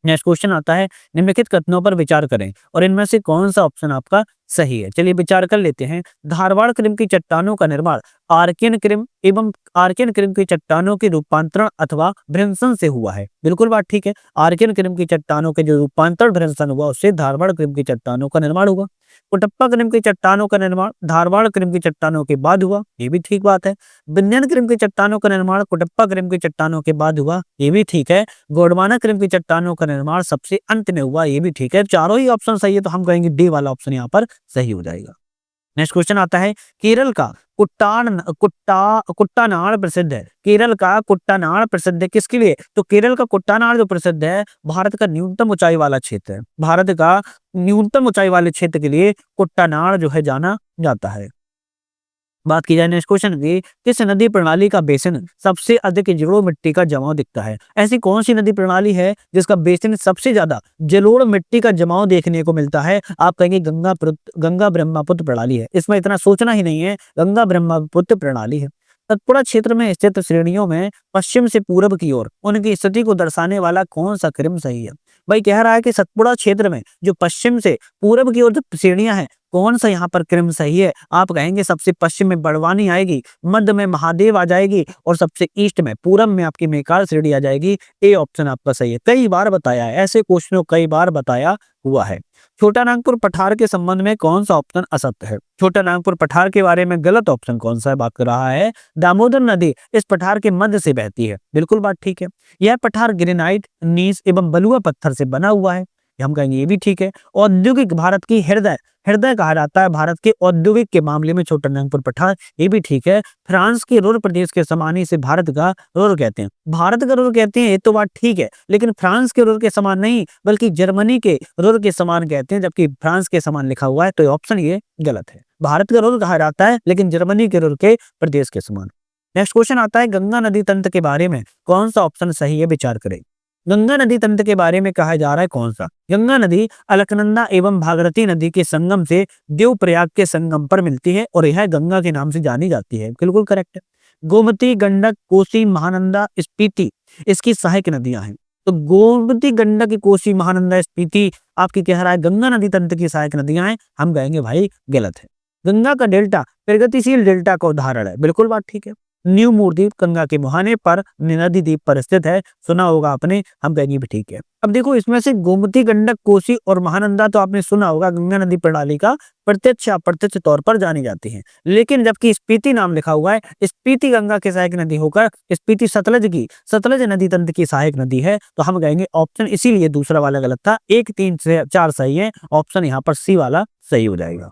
नेक्स्ट क्वेश्चन आता है, निम्नलिखित कथनों पर विचार करें और इनमें से कौन सा ऑप्शन आपका सही है? चलिए विचार कर लेते हैं। धारवाड़ कृम की चट्टानों का निर्माण आर्कियन कृम एवं आर्कियन कृम की चट्टानों के रूपांतरण अथवा भ्रंशन से हुआ है। बिल्कुल बात ठीक है। आर्कियन कृम की चट्टानों के जो रूपांतरण भ्रंशन हुआ उससे धारवाड़ कृम की चट्टानों का निर्माण हुआ। कुटप्पा कृम की चट्टानों का निर्माण धारवाड़ कृम की चट्टानों के बाद हुआ, ये भी ठीक बात है। विंध्यन कृम की चट्टानों का निर्माण कुटप्पा कृम की चट्टानों के बाद हुआ, ये भी ठीक है। गोंडवाना कृम की चट्टानों का निर्माण सबसे अंत में हुआ, ये भी ठीक है। चारों ही ऑप्शन सही है, तो हम कहेंगे डी वाला ऑप्शन यहाँ पर सही हो जाएगा। नेक्स्ट क्वेश्चन आता है, केरल का कुट्टानाड़ प्रसिद्ध है। केरल का कुट्टानाड़ प्रसिद्ध है किसके लिए? तो केरल का कुट्टानाड़ जो प्रसिद्ध है, भारत का न्यूनतम ऊंचाई वाला क्षेत्र है। भारत का न्यूनतम ऊंचाई वाले क्षेत्र के लिए कुट्टानाड़ जो है जाना जाता है। बात की जाए नेक्स्ट क्वेश्चन की, किस नदी प्रणाली का बेसिन सबसे अधिक जलोढ़ मिट्टी का जमाव दिखता है? ऐसी कौन सी नदी प्रणाली है जिसका बेसिन सबसे ज्यादा जलोढ़ मिट्टी का जमाव देखने को मिलता है? आप कहेंगे गंगा ब्रह्मपुत्र प्रणाली है। इसमें इतना सोचना ही नहीं है, गंगा ब्रह्मपुत्र प्रणाली है। सतपुड़ा क्षेत्र में स्थित श्रेणियों में पश्चिम से पूर्व की ओर उनकी स्थिति को दर्शाने वाला कौन सा क्रम सही है? भाई कह रहा है कि सतपुड़ा क्षेत्र में जो पश्चिम से पूर्व की ओर जो श्रेणियां हैं, कौन सा यहाँ पर क्रम सही है? आप कहेंगे सबसे पश्चिम में बड़वानी आएगी, मध्य में महादेव आ जाएगी और सबसे ईस्ट में पूरब में आपकी मेकाल श्रेणी आ जाएगी। ए ऑप्शन आपका सही है। कई बार बताया है, ऐसे क्वेश्चनों कई बार बताया हुआ है। छोटा नागपुर पठार के संबंध में कौन सा ऑप्शन असत्य है? छोटा नागपुर पठार के बारे में गलत ऑप्शन कौन सा है? बात कर रहा है दामोदर नदी इस पठार के मध्य से बहती है। बिल्कुल बात ठीक है। यह पठार ग्रेनाइट, नीस एवं बलुआ पत्थर से बना हुआ है, हम कहेंगे ये भी ठीक है। औद्योगिक भारत की हृदय हृदय कहा जाता है भारत के औद्योगिक के मामले में छोटा नागपुर पठार, ये भी ठीक है। फ्रांस के रुर प्रदेश के समान ही इसे भारत का रुर कहते हैं। भारत का रुर कहते हैं, ये तो बात ठीक है, लेकिन फ्रांस के रुर के समान नहीं बल्कि जर्मनी के रुर के समान कहते हैं, जबकि फ्रांस के समान लिखा हुआ है, तो ऑप्शन ये गलत है। भारत का रुर कहा जाता है लेकिन जर्मनी के रुर के प्रदेश के समान। नेक्स्ट क्वेश्चन आता है, गंगा नदी तंत्र के बारे में कौन सा ऑप्शन सही है? विचार करें। गंगा नदी तंत्र के बारे में कहा जा रहा है कौन सा? गंगा नदी अलकनंदा एवं भागीरथी नदी के संगम से देवप्रयाग के संगम पर मिलती है और यह गंगा के नाम से जानी जाती है। बिल्कुल करेक्ट है। गोमती, गंडक, कोसी, महानंदा, स्पीति इसकी सहायक नदियां हैं। तो गोमती, गंडक, कोसी, महानंदा, स्पीति आपकी कह रहा है गंगा नदी तंत्र की सहायक नदियां हैं, हम कहेंगे भाई गलत है। गंगा का डेल्टा प्रगतिशील डेल्टा का उदाहरण है। बिल्कुल बात ठीक है। न्यू मूरद्वीप गंगा के मुहाने पर नदी द्वीप पर स्थित है, सुना होगा आपने, हम कहेंगे भी ठीक है। अब देखो इसमें से गोमती, गंडक, कोसी और महानंदा तो आपने सुना होगा गंगा नदी प्रणाली का प्रत्यक्ष अप्रत्यक्ष तौर पर जानी जाती है, लेकिन जबकि स्पीति नाम लिखा हुआ है, स्पीति गंगा की सहायक नदी होकर स्पीति सतलज नदी तंत्र की सहायक नदी है, तो हम कहेंगे ऑप्शन इसीलिए दूसरा वाला गलत था। 1, 3 से 4 सही है, ऑप्शन यहाँ पर सी वाला सही हो जाएगा।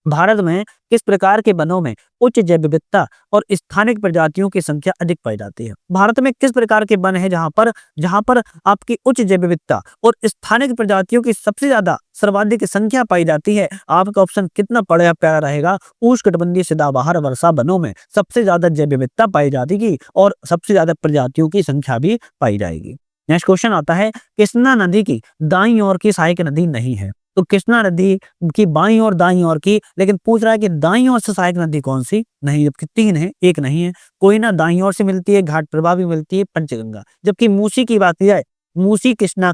भारत में किस प्रकार के वनों में उच्च जैव विविधता और स्थानिक प्रजातियों की संख्या अधिक पाई जाती है? भारत में किस प्रकार के वन है जहां पर आपकी उच्च जैव विविधता और स्थानिक प्रजातियों की सबसे ज्यादा सर्वाधिक संख्या पाई जाती है? आपका ऑप्शन कितना बड़ा प्यारा रहेगा। उष्णकटिबंधीय सदाबहार वर्षा वनों में सबसे ज्यादा जैव विविधता पाई जाएगी और सबसे ज्यादा प्रजातियों की संख्या भी पाई जाएगी। नेक्स्ट क्वेश्चन आता है, कृष्णा नदी की दाईं ओर की सहायक नदी नहीं है। तो कृष्णा नदी की बाईं और दाईं ओर की, लेकिन पूछ रहा है कि दाईं ओर से सहायक नदी कौन सी नहीं? जबकि 3 है, एक नहीं है। कोयना दाईं ओर से मिलती है, घाट प्रभा भी मिलती है, पंचगंगा। जबकि मूसी की बात की जाए, मूसी कृष्णा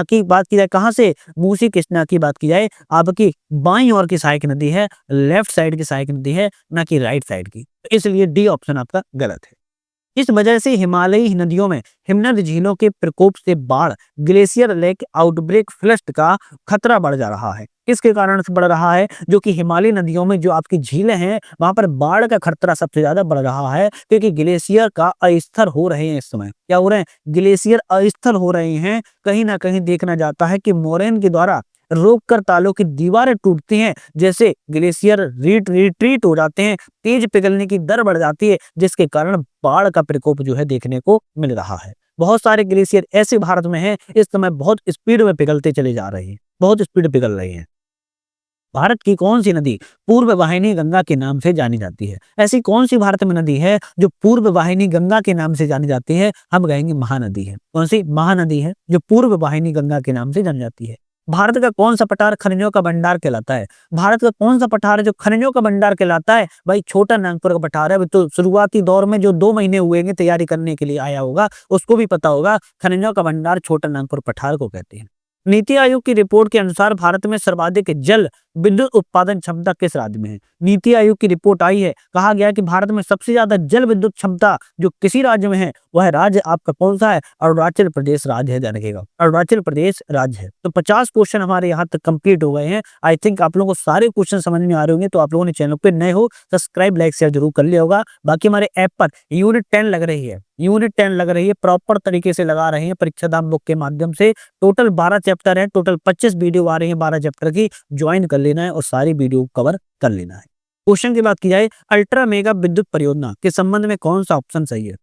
की बात की जाए, कहां से? मूसी कृष्णा की बात की जाए आपकी बाईं ओर की सहायक नदी है, लेफ्ट साइड की सहायक नदी है, ना कि राइट साइड की। तो इसलिए डी ऑप्शन आपका गलत है। इस वजह से हिमालयी नदियों में हिमनद झीलों के प्रकोप से बाढ़, ग्लेशियर लेक आउटब्रेक, फ्लड का खतरा बढ़ जा रहा है। किसके कारण से बढ़ रहा है? जो कि हिमालयी नदियों में जो आपकी झीलें हैं, वहां पर बाढ़ का खतरा सबसे ज्यादा बढ़ रहा है, क्योंकि ग्लेशियर का अस्थिर हो रहे हैं। इस समय क्या हो रहे हैं? ग्लेशियर अस्थिर हो रहे हैं। कहीं ना कहीं देखना जाता है कि मोरेन के द्वारा रोक कर तालों की दीवारें टूटती हैं, जैसे ग्लेशियर रिट्रीट हो जाते हैं, तेज पिघलने की दर बढ़ जाती है, जिसके कारण बाढ़ का प्रकोप जो है देखने को मिल रहा है। बहुत सारे ग्लेशियर ऐसे भारत में हैं, इस समय बहुत स्पीड में पिघलते चले जा रहे हैं, बहुत स्पीड पिघल रहे हैं। भारत की कौन सी नदी पूर्व वाहिनी गंगा के नाम से जानी जाती है? ऐसी कौन सी भारत में नदी है जो पूर्व वाहिनी गंगा के नाम से जानी जाती है? हम कहेंगे महानदी है। कौन सी? महानदी है जो पूर्व वाहिनी गंगा के नाम से जानी जाती है। भारत का कौन सा पठार खनिजों का भंडार कहलाता है? भारत का कौन सा पठार है जो खनिजों का भंडार कहलाता है? भाई छोटा नागपुर का पठार है। अभी तो शुरुआती दौर में जो 2 महीने हुए हैं तैयारी करने के लिए आया होगा, उसको भी पता होगा खनिजों का भंडार छोटा नागपुर पठार को कहते हैं। नीति आयोग की रिपोर्ट के अनुसार भारत में सर्वाधिक जल विद्युत उत्पादन क्षमता किस राज्य में है? नीति आयोग की रिपोर्ट आई है, कहा गया कि भारत में सबसे ज्यादा जल विद्युत क्षमता जो किसी राज्य में है, वह राज्य आपका कौन सा है? अरुणाचल प्रदेश राज्य है। ध्यान रखिएगा, अरुणाचल प्रदेश राज्य है। तो 50 क्वेश्चन हमारे यहाँ तक कंप्लीट हो गए हैं। आई थिंक आप लोगों को सारे क्वेश्चन समझ में आ रहे होंगे। तो आप लोगों ने चैनल पे नए हो, सब्सक्राइब लाइक शेयर जरूर कर लिया होगा। बाकी हमारे ऐप पर यूनिट 10 लग रही है, यूनिट 10 लग रही है, प्रॉपर तरीके से लगा रहे हैं परीक्षाधाम बुक के माध्यम से। टोटल 12 चैप्टर है, टोटल 25 वीडियो आ रही है 12 चैप्टर की। ज्वाइन कर लेना है और सारी वीडियो कवर कर लेना है। क्वेश्चन की बात की जाए, अल्ट्रा मेगा विद्युत परियोजना के संबंध में कौन सा ऑप्शन सही है?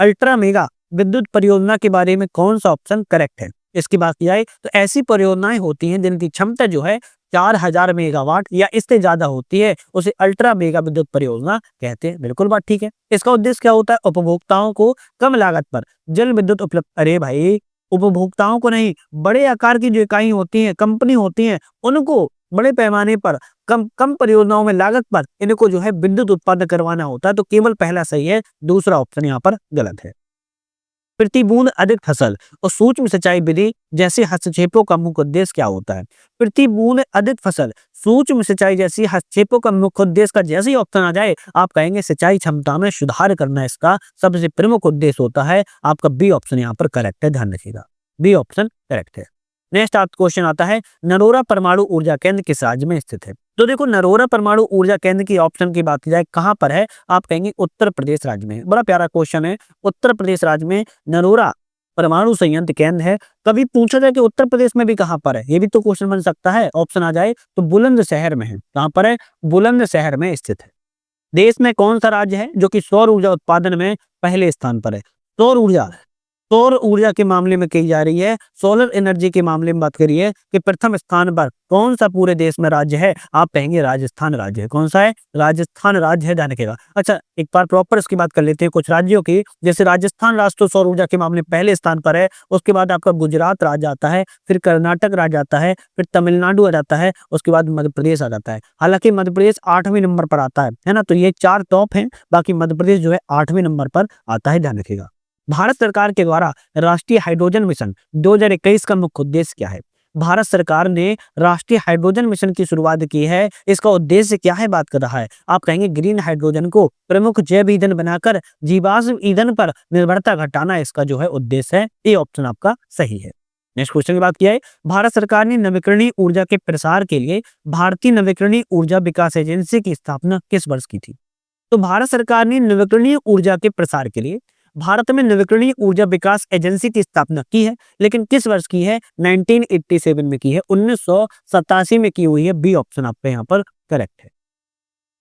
अल्ट्रा मेगा विद्युत परियोजना के बारे में कौन सा ऑप्शन करेक्ट है? इसकी बात की जाए तो ऐसी परियोजनाएं होती हैं जिनकी क्षमता जो है 4000 मेगावाट या इससे ज्यादा होती है, उसे अल्ट्रा मेगा विद्युत परियोजना कहते हैं। बिल्कुल बात ठीक है। इसका उद्देश्य क्या होता है? उपभोक्ताओं को कम लागत पर जल विद्युत उपलब्ध। अरे भाई, उपभोक्ताओं को नहीं, बड़े आकार की जो इकाई होती है, कंपनी होती है, उनको बड़े पैमाने पर कम कम परियोजनाओं में लागत पर इनको जो है विद्युत उत्पादन करवाना होता है। तो केवल पहला सही है, दूसरा ऑप्शन यहाँ पर गलत है। प्रति बूंद अधिक फसल और सूक्ष्म सिंचाई विधि जैसे हस्तक्षेपों का मुख्य उद्देश्य क्या होता है? प्रति बूंद अधिक फसल, सूक्ष्म सिंचाई जैसी हस्तक्षेपों का मुख्य उद्देश्य का जैसे ही ऑप्शन आ जाए, आप कहेंगे सिंचाई क्षमता में सुधार करना इसका सबसे प्रमुख उद्देश्य होता है। आपका बी ऑप्शन यहाँ पर करेक्ट है, ध्यान रखिएगा, बी ऑप्शन करेक्ट है। नेक्स्ट आप क्वेश्चन आता है, नरोरा परमाणु ऊर्जा केंद्र किस राज्य में स्थित है? तो देखो, नरोरा परमाणु ऊर्जा केंद्र की ऑप्शन की बात की जाए कहां पर है, आप कहेंगे उत्तर प्रदेश राज्य में। बड़ा प्यारा क्वेश्चन है, उत्तर प्रदेश राज्य में नरोरा परमाणु संयंत्र केंद्र है। कभी पूछा जाए कि उत्तर प्रदेश में भी कहां पर है, ये भी तो क्वेश्चन बन सकता है। ऑप्शन आ जाए तो बुलंदशहर में है। कहां पर है? बुलंदशहर में स्थित है। देश में कौन सा राज्य है जो कि सौर ऊर्जा उत्पादन में पहले स्थान पर है? सौर ऊर्जा के मामले में कही जा रही है, सोलर एनर्जी के मामले में बात करिए कि प्रथम स्थान पर कौन सा पूरे देश में राज्य है? आप कहेंगे राजस्थान राज्य है। कौन सा है? राजस्थान राज्य है, ध्यान रखिएगा। अच्छा, एक बार प्रॉपर इसकी बात कर लेते हैं कुछ राज्यों की। जैसे राजस्थान राज्य तो सौर ऊर्जा के मामले में पहले स्थान पर है, उसके बाद आपका गुजरात राज्य आता है, फिर कर्नाटक राज्य आता है, फिर तमिलनाडु आ जाता है, उसके बाद मध्य प्रदेश आ जाता है। हालांकि मध्य प्रदेश 8वें नंबर पर आता है ना। तो ये 4 टॉप है, बाकी मध्य प्रदेश जो है 8वें नंबर पर आता है, ध्यान रखिएगा। भारत सरकार के द्वारा राष्ट्रीय हाइड्रोजन मिशन 2021 का मुख्य उद्देश्य क्या है? भारत सरकार ने राष्ट्रीय हाइड्रोजन मिशन की शुरुआत की है, इसका उद्देश्य क्या है बात कर रहा है? आप कहेंगे ग्रीन हाइड्रोजन को प्रमुख जैव ईंधन बनाकर जीवाश्म ईंधन पर निर्भरता घटाना इसका जो है उद्देश्य है। ये ऑप्शन आपका सही है। नेक्स्ट क्वेश्चन की बात किया है, भारत सरकार ने नवीकरणीय ऊर्जा के प्रसार के लिए भारतीय नवीकरणीय ऊर्जा विकास एजेंसी की स्थापना किस वर्ष की थी? तो भारत सरकार ने नवीकरणीय ऊर्जा के प्रसार के लिए भारत में नवीकरणीय ऊर्जा विकास एजेंसी की स्थापना की है, लेकिन किस वर्ष की है? 1987 में की है, 1987 में की हुई है। बी ऑप्शन आपका यहाँ पर करेक्ट है।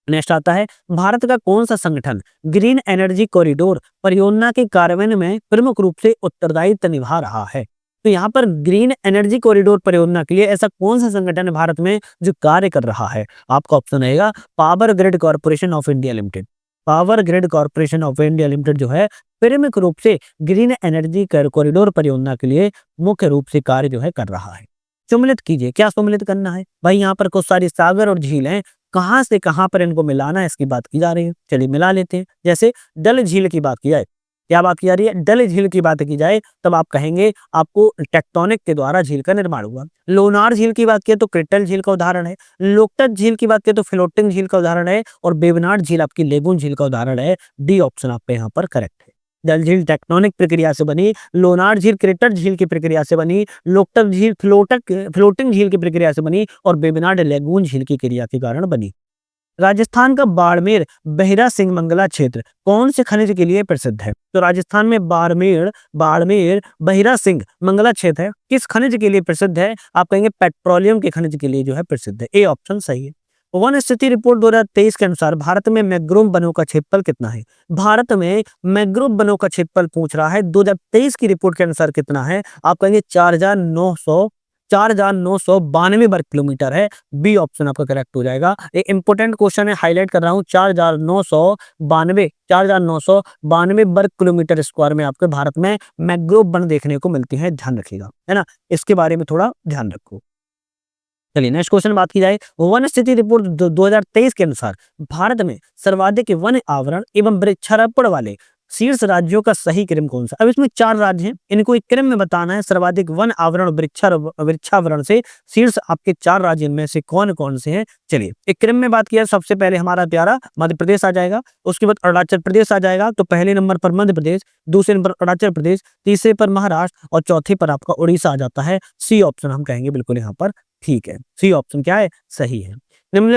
नेक्स्ट आता है, भारत का कौन सा संगठन ग्रीन एनर्जी कॉरिडोर परियोजना के कार्यान्वयन में प्रमुख रूप से उत्तरदायित्व निभा रहा है? तो यहाँ पर ग्रीन एनर्जी कॉरिडोर परियोजना के लिए ऐसा कौन सा संगठन है भारत में जो कार्य कर रहा है? आपका ऑप्शन रहेगा power grid corporation of India limited. Power grid corporation of India limited जो है प्रमुख रूप से ग्रीन एनर्जी कॉरिडोर परियोजना के लिए मुख्य रूप से कार्य जो है कर रहा है। सम्मिलित कीजिए, क्या सम्मिलित करना है भाई? यहाँ पर कुछ सारी सागर और झील हैं, कहां से कहां पर इनको मिलाना है इसकी बात की जा रही है। चलिए मिला लेते हैं। जैसे डल झील की बात की जाए, क्या बात की जा रही है? डल झील की बात की जाए तब आप कहेंगे आपको टेक्टोनिक के द्वारा झील का निर्माण हुआ। लोनार झील की बात किया तो क्रिटल झील का उदाहरण है। लोकटक झील की बात किया तो फ्लोटिंग झील का उदाहरण है। और बेवनाड झील आपकी लेगून झील का उदाहरण है। डी ऑप्शन आपके यहाँ पर करेक्ट है। डल झील टेक्टोनिक प्रक्रिया से बनी, लोनार झील क्रेटर झील की प्रक्रिया से बनी, लोकटक झील फ्लोटिंग झील की प्रक्रिया से बनी और बेबीनाड लैगून झील की क्रिया के कारण बनी। राजस्थान का बाड़मेर बहिरा सिंह मंगला क्षेत्र कौन से खनिज के लिए प्रसिद्ध है? तो राजस्थान में बाड़मेर बाड़मेर बहिरा सिंह मंगला क्षेत्र है, किस खनिज के लिए प्रसिद्ध है? आप कहेंगे पेट्रोलियम के खनिज के लिए जो है प्रसिद्ध है। ए ऑप्शन सही है। वन स्थिति रिपोर्ट 2023 के अनुसार भारत में मैंग्रोव वनों का क्षेत्रफल कितना है? भारत में मैंग्रोव वनों का क्षेत्रफल पूछ रहा है, 2023 की रिपोर्ट के अनुसार कितना है? आप कहेंगे 4,992 वर्ग किलोमीटर है। बी ऑप्शन आपका करेक्ट हो जाएगा। एक इंपॉर्टेंट क्वेश्चन है, हाईलाइट कर रहा हूं, 4,992 वर्ग किलोमीटर स्क्वायर में आपके भारत में मैंग्रोव वन देखने को मिलती है, ध्यान रखिएगा, है ना, इसके बारे में थोड़ा ध्यान रखो। चलिए नेक्स्ट क्वेश्चन बात की जाए, वन स्थिति रिपोर्ट 2023 के अनुसार भारत में सर्वाधिक वन आवरण एवं वृक्षारोपण वाले शीर्ष राज्यों का सही क्रम कौन सा? अब इसमें 4 राज्य हैं, इनको एक क्रम में बताना है। सर्वाधिक वन आवरण वृक्षावरण से शीर्ष आपके 4 राज्य इनमें से कौन कौन से हैं? चलिए एक क्रम में बात किया, सबसे पहले हमारा प्यारा मध्य प्रदेश आ जाएगा, उसके बाद अरुणाचल प्रदेश आ जाएगा। तो पहले नंबर पर मध्य प्रदेश, दूसरे नंबर अरुणाचल प्रदेश, तीसरे पर महाराष्ट्र और चौथे पर आपका उड़ीसा आ जाता है। सी ऑप्शन हम कहेंगे बिल्कुल यहाँ पर ठीक है। सी ऑप्शन क्या है? सही है।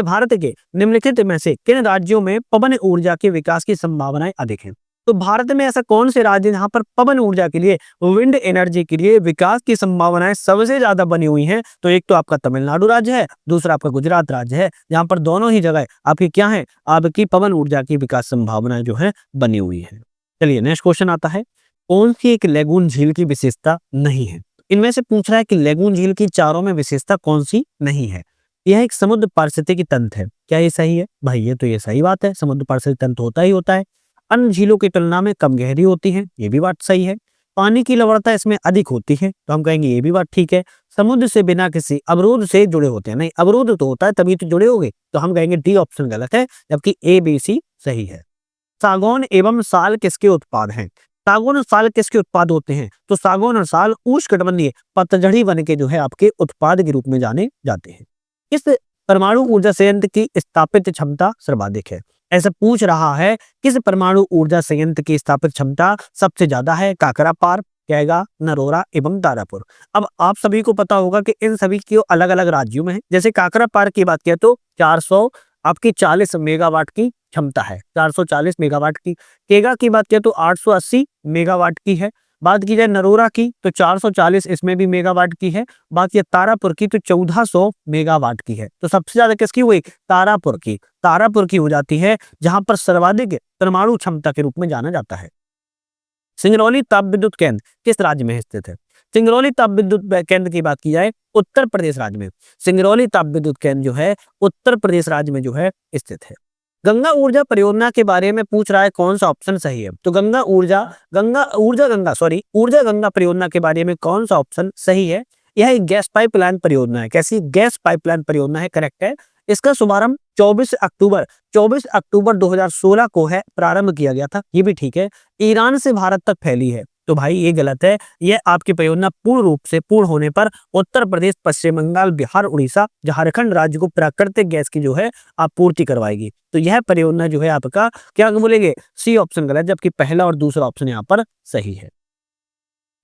भारत के निम्नलिखित में से किन राज्यों में पवन ऊर्जा के विकास की संभावनाएं अधिक हैं? तो भारत में ऐसा कौन से राज्य जहां पर पवन ऊर्जा के लिए, विंड एनर्जी के लिए विकास की संभावनाएं सबसे ज्यादा बनी हुई हैं? तो एक तो आपका तमिलनाडु राज्य है, दूसरा आपका गुजरात राज्य है, जहां पर दोनों ही जगह आपकी क्या है, आपकी पवन ऊर्जा की विकास संभावनाएं जो है बनी हुई है। चलिए नेक्स्ट क्वेश्चन आता है, कौन सी एक लैगून झील की विशेषता नहीं है? इनमें से पूछ रहा है कि लैगून झील की चारों में विशेषता कौन सी नहीं है? यह एक समुद्र पारिस्थितिकी तंत्र है। क्या ये सही है? भाई ये तो ये सही बात है, समुद्र पारिस्थितिकी तंत्र होता ही होता है। अन्य झीलों की तुलना में कम गहरी होती है, ये भी बात सही है। पानी की लवणता इसमें अधिक होती है, तो हम कहेंगे ये भी बात ठीक है। समुद्र से बिना किसी अवरोध से जुड़े होते हैं, नहीं अवरोध तो होता है तभी तो जुड़े होंगे, तो हम कहेंगे डी ऑप्शन गलत है, जबकि ए बी सी सही है। सागौन एवं साल किसके उत्पाद हैं? सागौन और साल किसके उत्पाद होते हैं? तो सागौन और साल उष्णकटिबंधीय पतझड़ी वन के जो है आपके उत्पाद के रूप में जाने जाते हैं। इस परमाणु ऊर्जा संयंत्र की स्थापित क्षमता सर्वाधिक है। ऐसा पूछ रहा है, किस परमाणु ऊर्जा संयंत्र की स्थापित क्षमता सबसे ज्यादा है? काकरापार, कैगा, नरोरा एवं तारापुर। अब आप सभी को पता होगा कि इन सभी के अलग अलग राज्यों में है। जैसे काकरापार की बात किया तो 440 मेगावाट की क्षमता है, 440 मेगावाट की। केगा की बात किया तो 880 मेगावाट की है। बात की जाए नरोरा की तो 440 इसमें भी मेगावाट की है। बात की तारापुर की तो 1400 मेगावाट की है। तो सबसे ज्यादा किसकी हुई? तारापुर की। तारापुर की हो जाती है, जहां पर सर्वाधिक परमाणु क्षमता के रूप में जाना जाता है। सिंगरौली ताप विद्युत केंद्र किस राज्य में स्थित है? सिंगरौली ताप विद्युत केंद्र की बात की जाए उत्तर प्रदेश राज्य में। सिंगरौली ताप विद्युत केंद्र जो है उत्तर प्रदेश राज्य में जो है स्थित है। गंगा ऊर्जा परियोजना के बारे में पूछ रहा है, कौन सा ऑप्शन सही है? तो ऊर्जा गंगा परियोजना के बारे में कौन सा ऑप्शन सही है? यह एक गैस पाइपलाइन परियोजना है। कैसी? गैस पाइपलाइन परियोजना है, करेक्ट है। इसका शुभारंभ 24 अक्टूबर 2016 को है प्रारंभ किया गया था, ये भी ठीक है। ईरान से भारत तक फैली है, तो भाई ये गलत है। यह आपकी परियोजना पूर्ण रूप से पूर्ण होने पर उत्तर प्रदेश, पश्चिम बंगाल, बिहार, उड़ीसा, झारखंड राज्य को प्राकृतिक गैस की जो है आपूर्ति करवाएगी। तो यह परियोजना जो है आपका क्या बोलेंगे? सी ऑप्शन गलत, जबकि पहला और दूसरा ऑप्शन यहाँ पर सही है।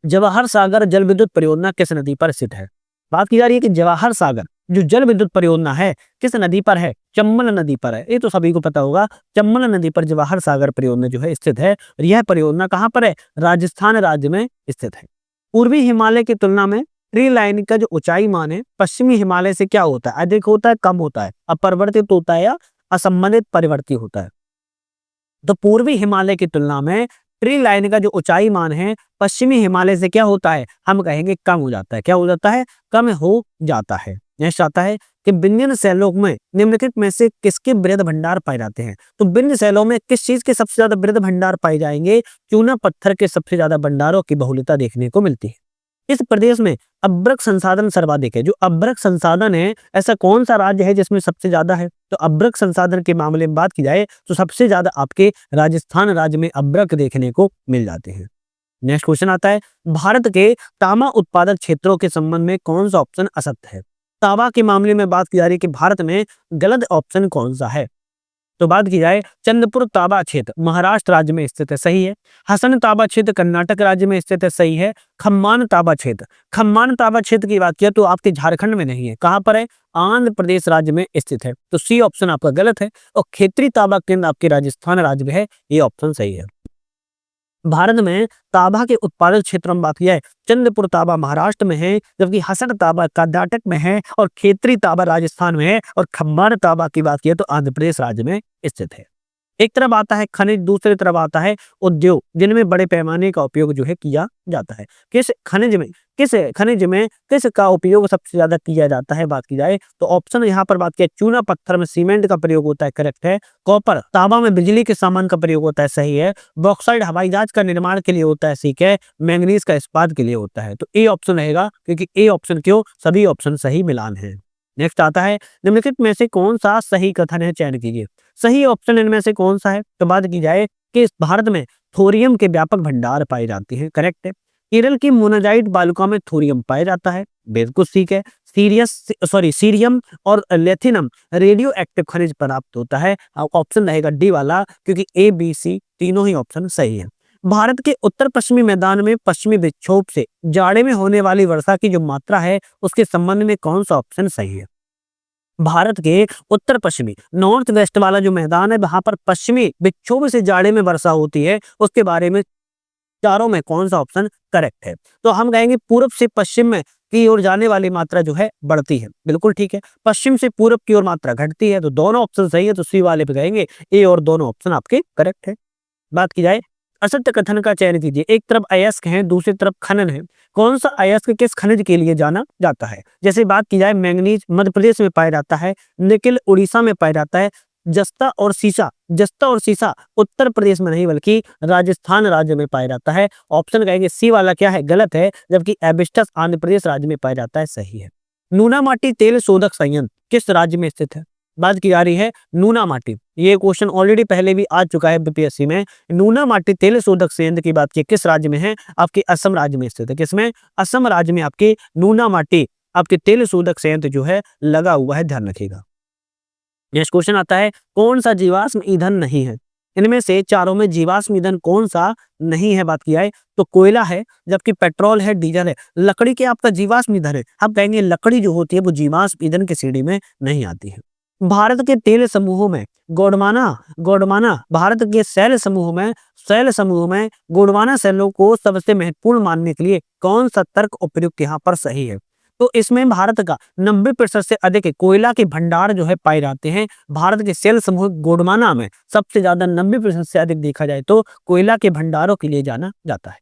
जवाहर सागर जल विद्युत परियोजना किस नदी पर स्थित है? बात की जा रही है कि जवाहर सागर जो जल विद्युत परियोजना है किस नदी पर है? चंबल नदी पर है, ये तो सभी को पता होगा। चंबल नदी पर जवाहर सागर परियोजना जो है स्थित है, और यह परियोजना कहां पर है? राजस्थान राज्य में स्थित है। पूर्वी हिमालय की तुलना में ट्री लाइन का जो ऊंचाई मान है पश्चिमी हिमालय से क्या होता है? अधिक होता है, कम होता है, अपरिवर्तित होता है या असंबंधित परिवर्ती होता है? तो पूर्वी हिमालय की तुलना में ट्री लाइन का जो ऊंचाई मान है पश्चिमी हिमालय से क्या होता है? हम कहेंगे कम हो जाता है। क्या हो जाता है? कम हो जाता है। नेक्स्ट आता है कि विंध्य शैलों में निम्नलिखित में से किसके वृहद भंडार पाए जाते हैं? तो विंध्य शैलों में किस चीज के सबसे ज्यादा वृहद भंडार पाए जाएंगे? चूना पत्थर के सबसे ज्यादा भंडारों की बहुलता देखने को मिलती है। इस प्रदेश में अभ्रक संसाधन सर्वाधिक है। जो अभ्रक संसाधन है, ऐसा कौन सा राज्य है जिसमें सबसे ज्यादा है? तो अभ्रक संसाधन के मामले में बात की जाए तो सबसे ज्यादा आपके राजस्थान राज्य में अभ्रक देखने को मिल जाते हैं। नेक्स्ट क्वेश्चन आता है, भारत के तांबा उत्पादक क्षेत्रों के संबंध में कौन सा ऑप्शन असत्य है? तांबा के मामले में बात की जा रही है कि भारत में गलत ऑप्शन कौन सा है? तो बात की जाए चंद्रपुर ताबा क्षेत्र महाराष्ट्र राज्य में स्थित है, सही है। हसन ताबा क्षेत्र कर्नाटक राज्य में स्थित है, सही है। खम्मान ताबा क्षेत्र की बात किया तो आपके झारखंड में नहीं है, कहां पर है? आंध्र प्रदेश राज्य में स्थित है, तो सी ऑप्शन आपका गलत है। और खेतरी ताबा केंद्र आपके राजस्थान राज्य में है, ये ऑप्शन सही है। भारत में तांबा के उत्पादक क्षेत्र में बात किया है, चंद्रपुर तांबा महाराष्ट्र में है, जबकि हसन तांबा कर्नाटक में है और खेतरी तांबा राजस्थान में है, और खम्बार तांबा की बात किया तो आंध्र प्रदेश राज्य में स्थित है। एक तरफ आता है खनिज, दूसरी तरफ आता है उद्योग, जिनमें बड़े पैमाने का उपयोग जो है किया जाता है। किस खनिज में किसका उपयोग सबसे ज्यादा किया जाता है, बात की जाए तो ऑप्शन यहाँ पर बात किया, चूना पत्थर में सीमेंट का प्रयोग होता है, करेक्ट है। कॉपर तांबा में बिजली के सामान का प्रयोग होता है, सही है। बॉक्साइड हवाई जहाज का निर्माण के लिए होता है, ठीक है। मैंगनीज का इस्पात के लिए होता है, तो ए ऑप्शन रहेगा, क्योंकि ए ऑप्शन क्यों, सभी ऑप्शन सही मिलान है। नेक्स्ट आता है निम्नलिखित में से कौन सा सही कथन है, चयन कीजिए। सही ऑप्शन इनमें से कौन सा है, तो बात की जाए कि इस भारत में थोरियम के व्यापक भंडार पाए जाते हैं, करेक्ट है। केरल की मोनाजाइट बालुका में थोरियम पाया जाता है, बिल्कुल ठीक है। सीरियम और लेथिनम रेडियो एक्टिव खनिज प्राप्त होता है, ऑप्शन रहेगा डी वाला, क्योंकि ए बी सी तीनों ही ऑप्शन सही है। भारत के उत्तर पश्चिमी मैदान में पश्चिमी विक्षोभ से जाड़े में होने वाली वर्षा की जो मात्रा है, उसके संबंध में कौन सा ऑप्शन सही है। भारत के उत्तर पश्चिमी नॉर्थ वेस्ट वाला जो मैदान है, वहां पर पश्चिमी विक्षोभ से जाड़े में वर्षा होती है, उसके बारे में चारों में कौन सा ऑप्शन करेक्ट है। तो हम कहेंगे पूर्व से पश्चिम में की ओर जाने वाली मात्रा जो है बढ़ती है, बिल्कुल ठीक है। पश्चिम से पूर्व की ओर मात्रा घटती है, तो दोनों ऑप्शन सही है, तो सी वाले पे कहेंगे ए और दोनों ऑप्शन आपके करेक्ट है। बात की जाए असत्य कथन का चयन कीजिए। एक तरफ अयस्क है, दूसरी तरफ खनन है, कौन सा अयस्क किस खनिज के लिए जाना जाता है। जैसे बात की जाए मैंगनीज मध्य प्रदेश में पाया जाता है, निकिल उड़ीसा में पाया जाता है, जस्ता और सीसा उत्तर प्रदेश में नहीं बल्कि राजस्थान राज्य में पाया जाता है, ऑप्शन कहेंगे सी वाला क्या है, गलत है, जबकि एबिस्टस आंध्र प्रदेश राज्य में पाया जाता है, सही है। नूना माटी तेल शोधक संयंत्र किस राज्य में स्थित है, बात की जा रही है नूना माटी। ये क्वेश्चन ऑलरेडी पहले भी आ चुका है बीपीएससी में। नूना माटी तेल शोधक संयंत्र की बात की किस राज्य में है, आपके असम राज्य में स्थित है। किसमें, असम राज्य में आपके नूना माटी आपके तेल शोधक संयंत्र जो है लगा हुआ है, ध्यान रखिएगा। नेक्स्ट क्वेश्चन आता है कौन सा जीवाश्म ईंधन नहीं है। इनमें से चारों में जीवाश्म ईंधन कौन सा नहीं है, बात की जाए तो कोयला है, जबकि पेट्रोल है, डीजल है। लकड़ी के आपका जीवाश्म ईंधन है, हम कहेंगे लकड़ी जो होती है वो जीवाश्म ईंधन की श्रेणी में नहीं आती है। भारत के तेल समूहों में गोंडवाना भारत के शैल समूह में गोंडवाना शैलों को सबसे महत्वपूर्ण मानने के लिए कौन सा तर्क उपयुक्त यहाँ पर सही है। तो इसमें भारत का 90% से अधिक कोयला के भंडार जो है पाए जाते हैं। भारत के शैल समूह गोंडवाना में सबसे ज्यादा 90% से अधिक देखा जाए तो कोयला के भंडारों के लिए जाना जाता है।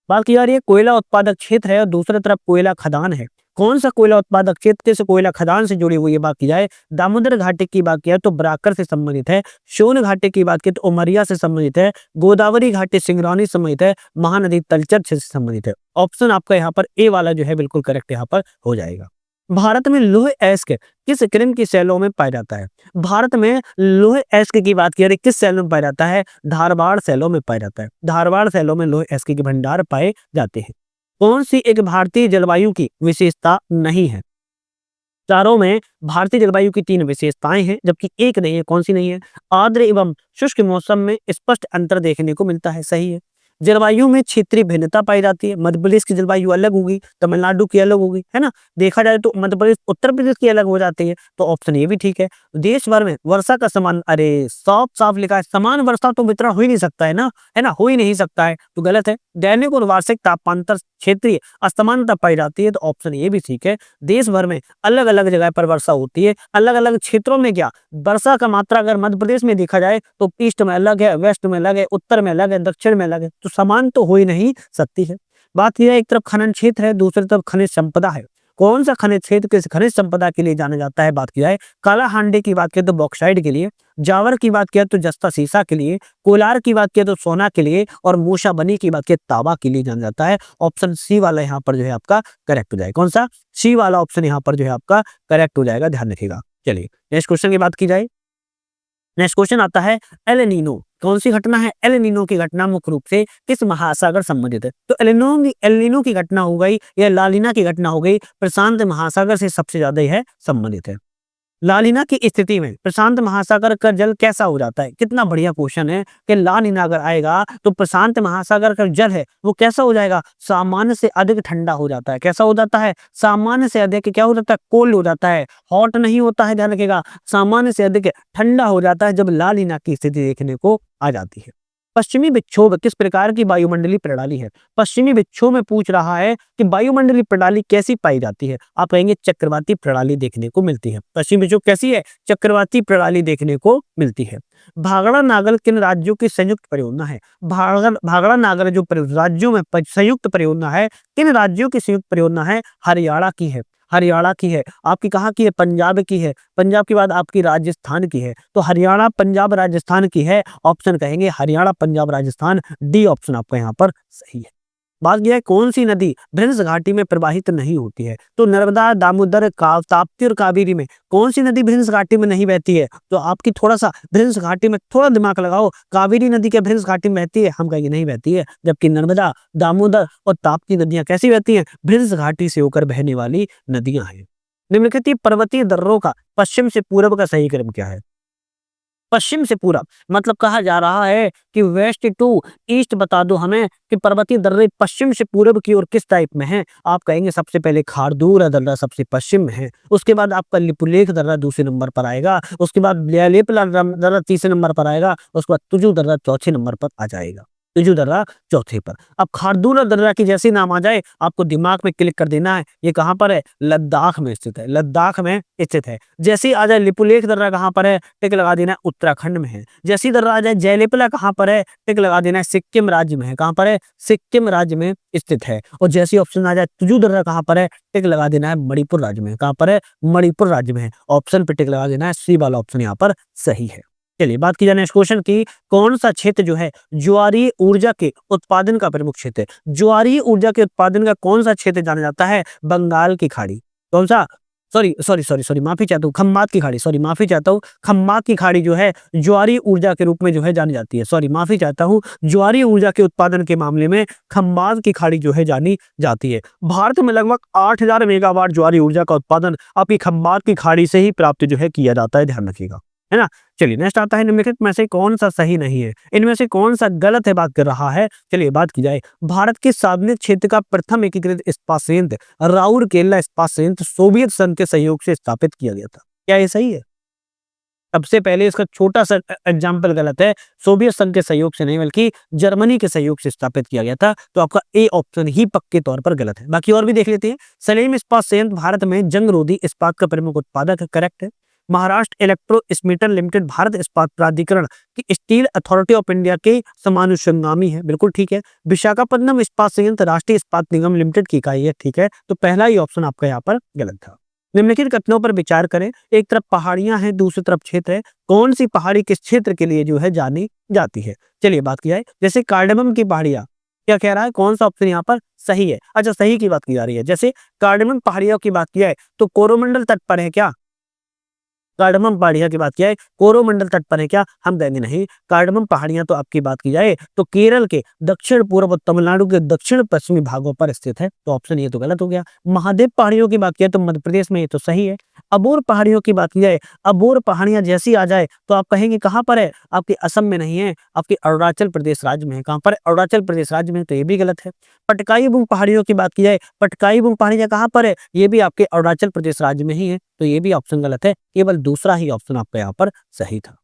बात की जा रही है कोयला उत्पादक क्षेत्र है और दूसरी तरफ कोयला खदान है। कौन सा कोयला उत्पादक क्षेत्र से कोयला खदान से जुड़ी हुई है, बात की जाए दामोदर घाटी की बात किया तो बराकर से संबंधित है, सोन घाटी की बात की तो उमरिया से संबंधित है, गोदावरी घाटी सिंगरौली संबंधित है, महानदी तलचर से संबंधित है। ऑप्शन आपका यहाँ पर ए वाला जो है बिल्कुल करेक्ट यहाँ पर हो जाएगा। भारत में लौह अयस्क किस किरण की शैलों में पाया जाता है। भारत में लौह अयस्क की बात की किस शैलों में पाया जाता है, धारवाड़ शैलों में पाया जाता है। धारवाड़ शैलों में लौह अयस्क के भंडार पाए जाते हैं। कौन सी एक भारतीय जलवायु की विशेषता नहीं है। चारों में भारतीय जलवायु की 3 विशेषताएं हैं, जबकि एक नहीं है, कौन सी नहीं है। आर्द्र एवं शुष्क मौसम में स्पष्ट अंतर देखने को मिलता है, सही है। जलवायु में क्षेत्रीय भिन्नता पाई जाती है, मध्य प्रदेश की जलवायु अलग होगी, तमिलनाडु की अलग होगी, है ना। देखा जाए तो मध्य प्रदेश उत्तर प्रदेश की अलग हो जाती है, तो ऑप्शन ये भी ठीक है। देश भर में वर्षा का समान, अरे साफ लिखा है, समान वर्षा तो वितरण हो ही नहीं सकता है ना, है ना, हो ही नहीं सकता है, तो गलत है। दैनिक और वार्षिक तापांतर क्षेत्रीय असमानता पाई जाती है, तो ऑप्शन ये भी ठीक है। देश भर में अलग अलग जगह पर वर्षा होती है, अलग अलग क्षेत्रों में क्या वर्षा का मात्रा अगर मध्य प्रदेश में देखा जाए तो ईस्ट में अलग है, वेस्ट में अलग है, उत्तर में अलग है, दक्षिण में अलग है, तो समान तो हो ही नहीं सकती है। बात यह है एक तरफ खनन क्षेत्र है, दूसरी तरफ खनिज संपदा है। कौन सा खनिज क्षेत्र किस खनिज संपदा के लिए जाना जाता है, बात की जाए काला हांडी की बात करें तो बॉक्साइड के लिए, जावर की बात किया तो जस्ता सीसा के लिए, कोलार की बात किया तो सोना के लिए, और मूसा बनी की बात किया तांबा के लिए जाना जाता है। ऑप्शन सी वाला यहाँ पर जो है आपका करेक्ट हो जाएगा। कौन सा, सी वाला ऑप्शन यहाँ पर जो है आपका करेक्ट हो जाएगा, ध्यान रखिएगा। चलिए नेक्स्ट क्वेश्चन की बात की जाए। नेक्स्ट क्वेश्चन आता है एल नीनो कौन सी घटना है। एल नीनो की घटना मुख्य रूप से किस महासागर संबंधित है। तो एल नीनो की घटना हो गई या लालिना की घटना हो गई, प्रशांत महासागर से सबसे ज्यादा यह संबंधित है। ला नीना की स्थिति में प्रशांत महासागर का जल कैसा हो जाता है? कितना बढ़िया क्वेश्चन है कि ला नीना अगर आएगा तो प्रशांत महासागर का जल है वो कैसा हो जाएगा? सामान्य से अधिक ठंडा हो जाता है। कैसा हो जाता है? सामान्य से अधिक क्या हो जाता है? कोल्ड हो जाता है, हॉट नहीं होता है, ध्यान रखिएगा। सामान्य से अधिक ठंडा हो जाता है जब ला नीना की स्थिति देखने को आ जाती है। पश्चिमी विक्षोभ किस प्रकार की वायुमंडलीय प्रणाली है? पश्चिमी विक्षोभ में पूछ रहा है कि वायुमंडलीय प्रणाली कैसी पाई जाती है? आप कहेंगे चक्रवाती प्रणाली देखने को मिलती है। पश्चिमी विक्षोभ कैसी है? चक्रवाती प्रणाली देखने को मिलती है। भाखड़ा नागर किन राज्यों की संयुक्त परियोजना है? भाखड़ा नागर जो राज्यों में संयुक्त परियोजना है, किन राज्यों की संयुक्त परियोजना है? हरियाणा की है। हरियाणा की है। आपकी कहाँ की है? पंजाब की है। पंजाब के बाद आपकी राजस्थान की है। तो हरियाणा, पंजाब, राजस्थान की है। ऑप्शन कहेंगे हरियाणा, पंजाब, राजस्थान। डी ऑप्शन आपका यहाँ पर सही है। बात यह है कौन सी नदी भ्रंश घाटी में प्रवाहित नहीं होती है? तो नर्मदा, दामोदर, ताप्ती और कावेरी में कौन सी नदी भ्रंश घाटी में नहीं बहती है? तो आपकी थोड़ा सा भ्रंश घाटी में थोड़ा दिमाग लगाओ, कावेरी नदी क्या भ्रंश घाटी में बहती है? हम कहेंगे नहीं बहती है। जबकि नर्मदा, दामोदर और ताप्ती नदियां कैसी बहती हैं? भ्रंश घाटी से होकर बहने वाली नदियां हैं। निम्नलिखित पर्वतीय दर्रों का पश्चिम से पूर्व का सही क्रम क्या है? पश्चिम से पूरब मतलब कहा जा रहा है कि वेस्ट टू ईस्ट बता दो हमें कि पर्वतीय दर्रे पश्चिम से पूरब की ओर किस टाइप में हैं? आप कहेंगे सबसे पहले खारदूर दर्रा सबसे पश्चिम में है, उसके बाद आपका लिपुलेख दर्रा दूसरे नंबर पर आएगा, उसके बाद लेपला दर्रा तीसरे नंबर पर आएगा, उसके बाद तुजु दर्रा चौथे नंबर पर आ जाएगा। तुजु दर्रा चौथे पर। अब खारदूर दर्रा की जैसे नाम आ जाए आपको दिमाग में क्लिक कर देना है, ये कहाँ पर है? लद्दाख में स्थित है। लद्दाख में स्थित है। जैसे आ जाए लिपुलेख दर्रा कहाँ पर है? टिक लगा देना है उत्तराखंड में है। जैसी दर्रा आ जाए जयलेपला कहाँ पर है? टिक लगा देना है सिक्किम राज्य में है। कहाँ पर है? सिक्किम राज्य में स्थित है। और जैसी ऑप्शन आ जाए तुजु दर्रा कहाँ पर है? टिक लगा देना है मणिपुर राज्य में। कहाँ पर है? मणिपुर राज्य में है। ऑप्शन पे टिक लगा देना है, सी वाला ऑप्शन यहाँ पर सही है। चलिए बात की जाए नेक्स्ट क्वेश्चन की, कौन सा क्षेत्र जो है ज्वारीय ऊर्जा के उत्पादन का प्रमुख क्षेत्र है? ज्वारीय ऊर्जा के उत्पादन का कौन सा क्षेत्र जाना जाता है? बंगाल की खाड़ी। कौन सा? सॉरी माफी चाहता हूँ, खम्मात की खाड़ी। सॉरी माफी चाहता हूँ, खम्मात की खाड़ी जो है ज्वारीय ऊर्जा के रूप में जो है जानी जाती है। सॉरी माफी चाहता हूँ, ज्वारीय ऊर्जा के उत्पादन के मामले में खम्मात की खाड़ी जो है जानी जाती है। भारत में लगभग 8000 मेगावाट ज्वारीय ऊर्जा का उत्पादन आपकी खम्मात की खाड़ी से ही प्राप्त जो है किया जाता है, ध्यान रखिएगा, है ना। चलिए नेक्स्ट आता है निम्नलिखित में से कौन सा सही नहीं है? इनमें से कौन सा गलत है बात कर रहा है? चलिए बात की जाए, भारत के सार्वजनिक क्षेत्र का प्रथम एकीकृत इस्पात संयंत्र राउरकेला इस्पात संयंत्र सोवियत संघ के सहयोग से स्थापित किया गया था। क्या ये सही है? सबसे पहले इसका छोटा सा एग्जाम्पल गलत है। सोवियत संघ के सहयोग से नहीं बल्कि जर्मनी के सहयोग से स्थापित किया गया था। तो आपका ए ऑप्शन ही पक्के तौर पर गलत है। बाकी और भी देख लेते हैं। सलेम इस्पात संयंत्र भारत में जंग रोधी इस्पात का प्रमुख उत्पादक है, करेक्ट है। महाराष्ट्र इलेक्ट्रो स्मीटन लिमिटेड भारत इस्पात प्राधिकरण की स्टील अथॉरिटी ऑफ इंडिया के समानुषंगामी है, बिल्कुल ठीक है। विशाखापट्टनम इस्पात संयंत्र राष्ट्रीय इस्पात निगम लिमिटेड की इकाई है, ठीक है। तो पहला ही ऑप्शन आपका यहाँ पर गलत था। निम्नलिखित कथनों पर विचार करें। एक तरफ पहाड़ियां हैं, दूसरी तरफ क्षेत्र है। कौन सी पहाड़ी किस क्षेत्र के लिए जो है जानी जाती है? चलिए बात की जाए, जैसे कार्डमम की पहाड़ियां, क्या कह रहा है? कौन सा ऑप्शन यहाँ पर सही है? अच्छा, सही की बात की जा रही है। जैसे कार्डमम पहाड़ियों की बात की जाए तो कोरोमंडल तट पर है क्या? कार्डमम पहाड़ियां की बात किया है, कोरोमंडल तट पर है क्या? हम कहेंगे नहीं। कार्डमम पहाड़ियां तो आपकी बात की जाए तो केरल के दक्षिण पूर्व और तमिलनाडु के दक्षिण पश्चिमी भागों पर स्थित है। तो ऑप्शन ये तो गलत हो गया। महादेव पहाड़ियों की बात किया तो मध्य प्रदेश में, ये तो सही है। अबोर पहाड़ियों की बात की जाए, अबोर पहाड़ियां जैसी आ जाए तो आप कहेंगे कहां पर है? आपके असम में नहीं है, आपके अरुणाचल प्रदेश राज्य में है। कहां पर? अरुणाचल प्रदेश राज्य में, तो ये भी गलत है। पटकाई बुंग पहाड़ियों की बात की जाए, पटकाई बुंग पहाड़ियां कहां पर है? ये भी आपके अरुणाचल प्रदेश राज्य में ही है। तो ये भी ऑप्शन गलत है। केवल दूसरा ही ऑप्शन आपका यहाँ पर सही था।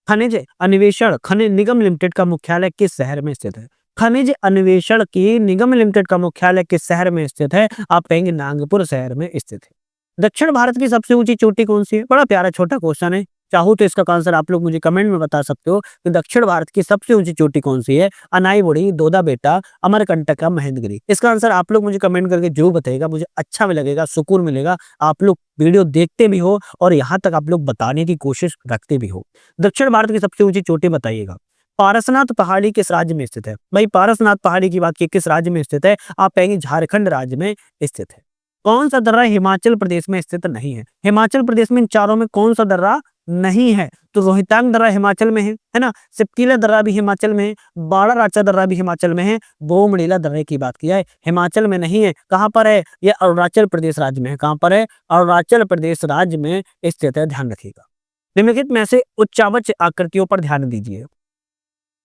खनिज अन्वेषण खनिज निगम लिमिटेड का मुख्यालय किस शहर में स्थित है? खनिज अन्वेषण की निगम लिमिटेड का मुख्यालय किस शहर में स्थित है? आप कहेंगे नागपुर शहर में स्थित है। दक्षिण भारत की सबसे ऊंची चोटी कौन सी है? बड़ा प्यारा छोटा क्वेश्चन है। चाहो तो इसका आंसर आप लोग मुझे कमेंट में बता सकते हो कि दक्षिण भारत की सबसे ऊंची चोटी कौन सी है? अनाईबुड़ी, दोदा बेटा, अमरकंटका, महेंद्रगिरी। इसका आंसर आप लोग मुझे कमेंट करके जरूर बताइएगा। मुझे अच्छा भी लगेगा, सुकून मिलेगा। आप लोग वीडियो देखते भी हो और यहाँ तक आप लोग बताने की कोशिश रखते भी हो। दक्षिण भारत की सबसे ऊंची चोटी बताइएगा। पारसनाथ पहाड़ी किस राज्य में स्थित है? भाई पारसनाथ पहाड़ी की बात की किस राज्य में स्थित है? आप कहेंगे झारखंड राज्य में स्थित है। कौन सा दर्रा हिमाचल प्रदेश में स्थित नहीं है? हिमाचल प्रदेश में इन चारों में कौन सा दर्रा नहीं है। तो रोहतांग दर्रा हिमाचल में है ना? सतपुड़ा दर्रा भी हिमाचल में है, बाड़ा राचा दर्रा भी हिमाचल में है, बोमडीला दर्रे की बात की जाए हिमाचल में नहीं है। कहाँ पर है? ये अरुणाचल प्रदेश राज्य में है। कहाँ पर है? अरुणाचल प्रदेश राज्य में स्थित है, ध्यान रखिएगा। निम्नलिखित में से उच्चावच आकृतियों पर ध्यान दीजिए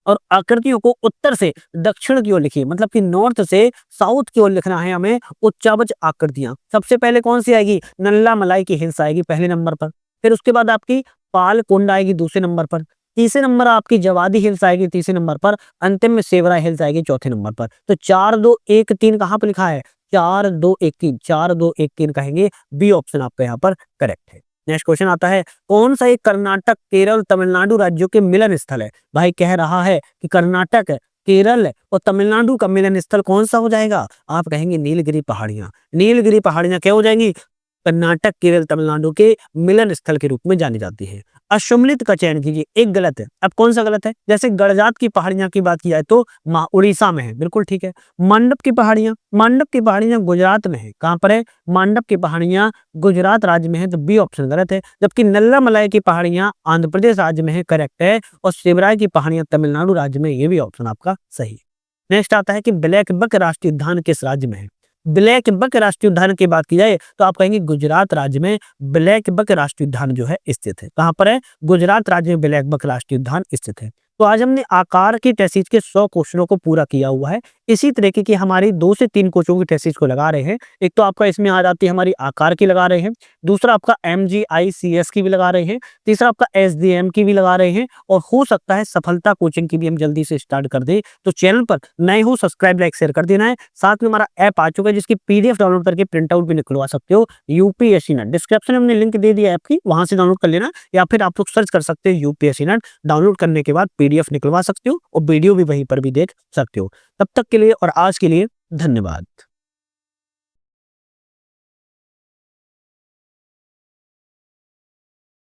और आकृतियों को उत्तर से दक्षिण की ओर लिखिए, मतलब कि नॉर्थ से साउथ की ओर लिखना है हमें उच्चावच आकृतियां। सबसे पहले कौन सी आएगी? नल्ला मलाई की हिल्स आएगी पहले नंबर पर, फिर उसके बाद आपकी पाल कुंड आएगी दूसरे नंबर पर, तीसरे नंबर आपकी जवादी हिल्स आएगी तीसरे नंबर पर, अंतिम में सेवरा हिल्स आएगी चौथे नंबर पर। तो 4 2 1 3 कहां पर लिखा है? 4 2 1 3, 4 2 1 3 कहेंगे, बी ऑप्शन आपका यहाँ पर करेक्ट है। नेक्स्ट क्वेश्चन आता है, कौन सा एक कर्नाटक, केरल, तमिलनाडु राज्यों के मिलन स्थल है? भाई कह रहा है कि कर्नाटक, केरल और तमिलनाडु का मिलन स्थल कौन सा हो जाएगा? आप कहेंगे नीलगिरी पहाड़ियां। नीलगिरी पहाड़ियां क्या हो जाएंगी? कर्नाटक, केरल, तमिलनाडु के मिलन स्थल के रूप में जानी जाती है। अश्वमेध का चयन कीजिए, एक गलत है। अब कौन सा गलत है? जैसे गड़जात की पहाड़ियां की बात की जाए तो उड़ीसा में है, बिल्कुल ठीक है। मंडप की पहाड़ियां, मंडप की पहाड़ियां गुजरात में है। कहां पर है? मंडप की पहाड़ियां गुजरात राज्य में है, तो बी ऑप्शन गलत है। जबकि नल्ला मलाई की पहाड़ियां आंध्र प्रदेश राज्य में है, करेक्ट है। और शिवराय की पहाड़ियां तमिलनाडु राज्य में, ये भी ऑप्शन आपका सही है। नेक्स्ट आता है कि ब्लैक बक राष्ट्रीय उद्यान किस राज्य में है? ब्लैक बक राष्ट्रीय उद्यान की बात की जाए तो आप कहेंगे गुजरात राज्य में ब्लैक बक राष्ट्रीय उद्यान जो है स्थित है। कहां पर है? गुजरात राज्य में ब्लैक बक राष्ट्रीय उद्यान स्थित है। तो आज हमने आकार की टेस्टिस के 100 क्वेश्चनों को पूरा किया हुआ है। इसी तरीके की हमारी 2 से 3 क्वेश्चनों की टेस्टिस को लगा रहे हैं। एक तो आपका इसमें आ जाती है हमारी आकार की लगा रहे हैं, दूसरा आपका MGICS की भी लगा रहे हैं, तीसरा आपका SDM की भी लगा रहे हैं, और हो सकता है सफलता कोचिंग की भी हम जल्दी से स्टार्ट कर दें। तो चैनल पर नए हो, सब्सक्राइब, लाइक, शेयर कर देना है। साथ में हमारा ऐप आ चुका है जिसकी PDF डाउनलोड करके प्रिंट आउट भी निकलवा सकते हो। यूपीएससी नेट, डिस्क्रिप्शन में हमने लिंक दे दिया ऐप की, वहां से डाउनलोड कर लेना, या फिर आप लोग सर्च कर सकते हो यूपीएससी नेट। डाउनलोड करने के बाद PDF निकलवा सकते हो और वीडियो भी वहीं पर भी देख सकते हो। तब तक के लिए और आज के लिए धन्यवाद।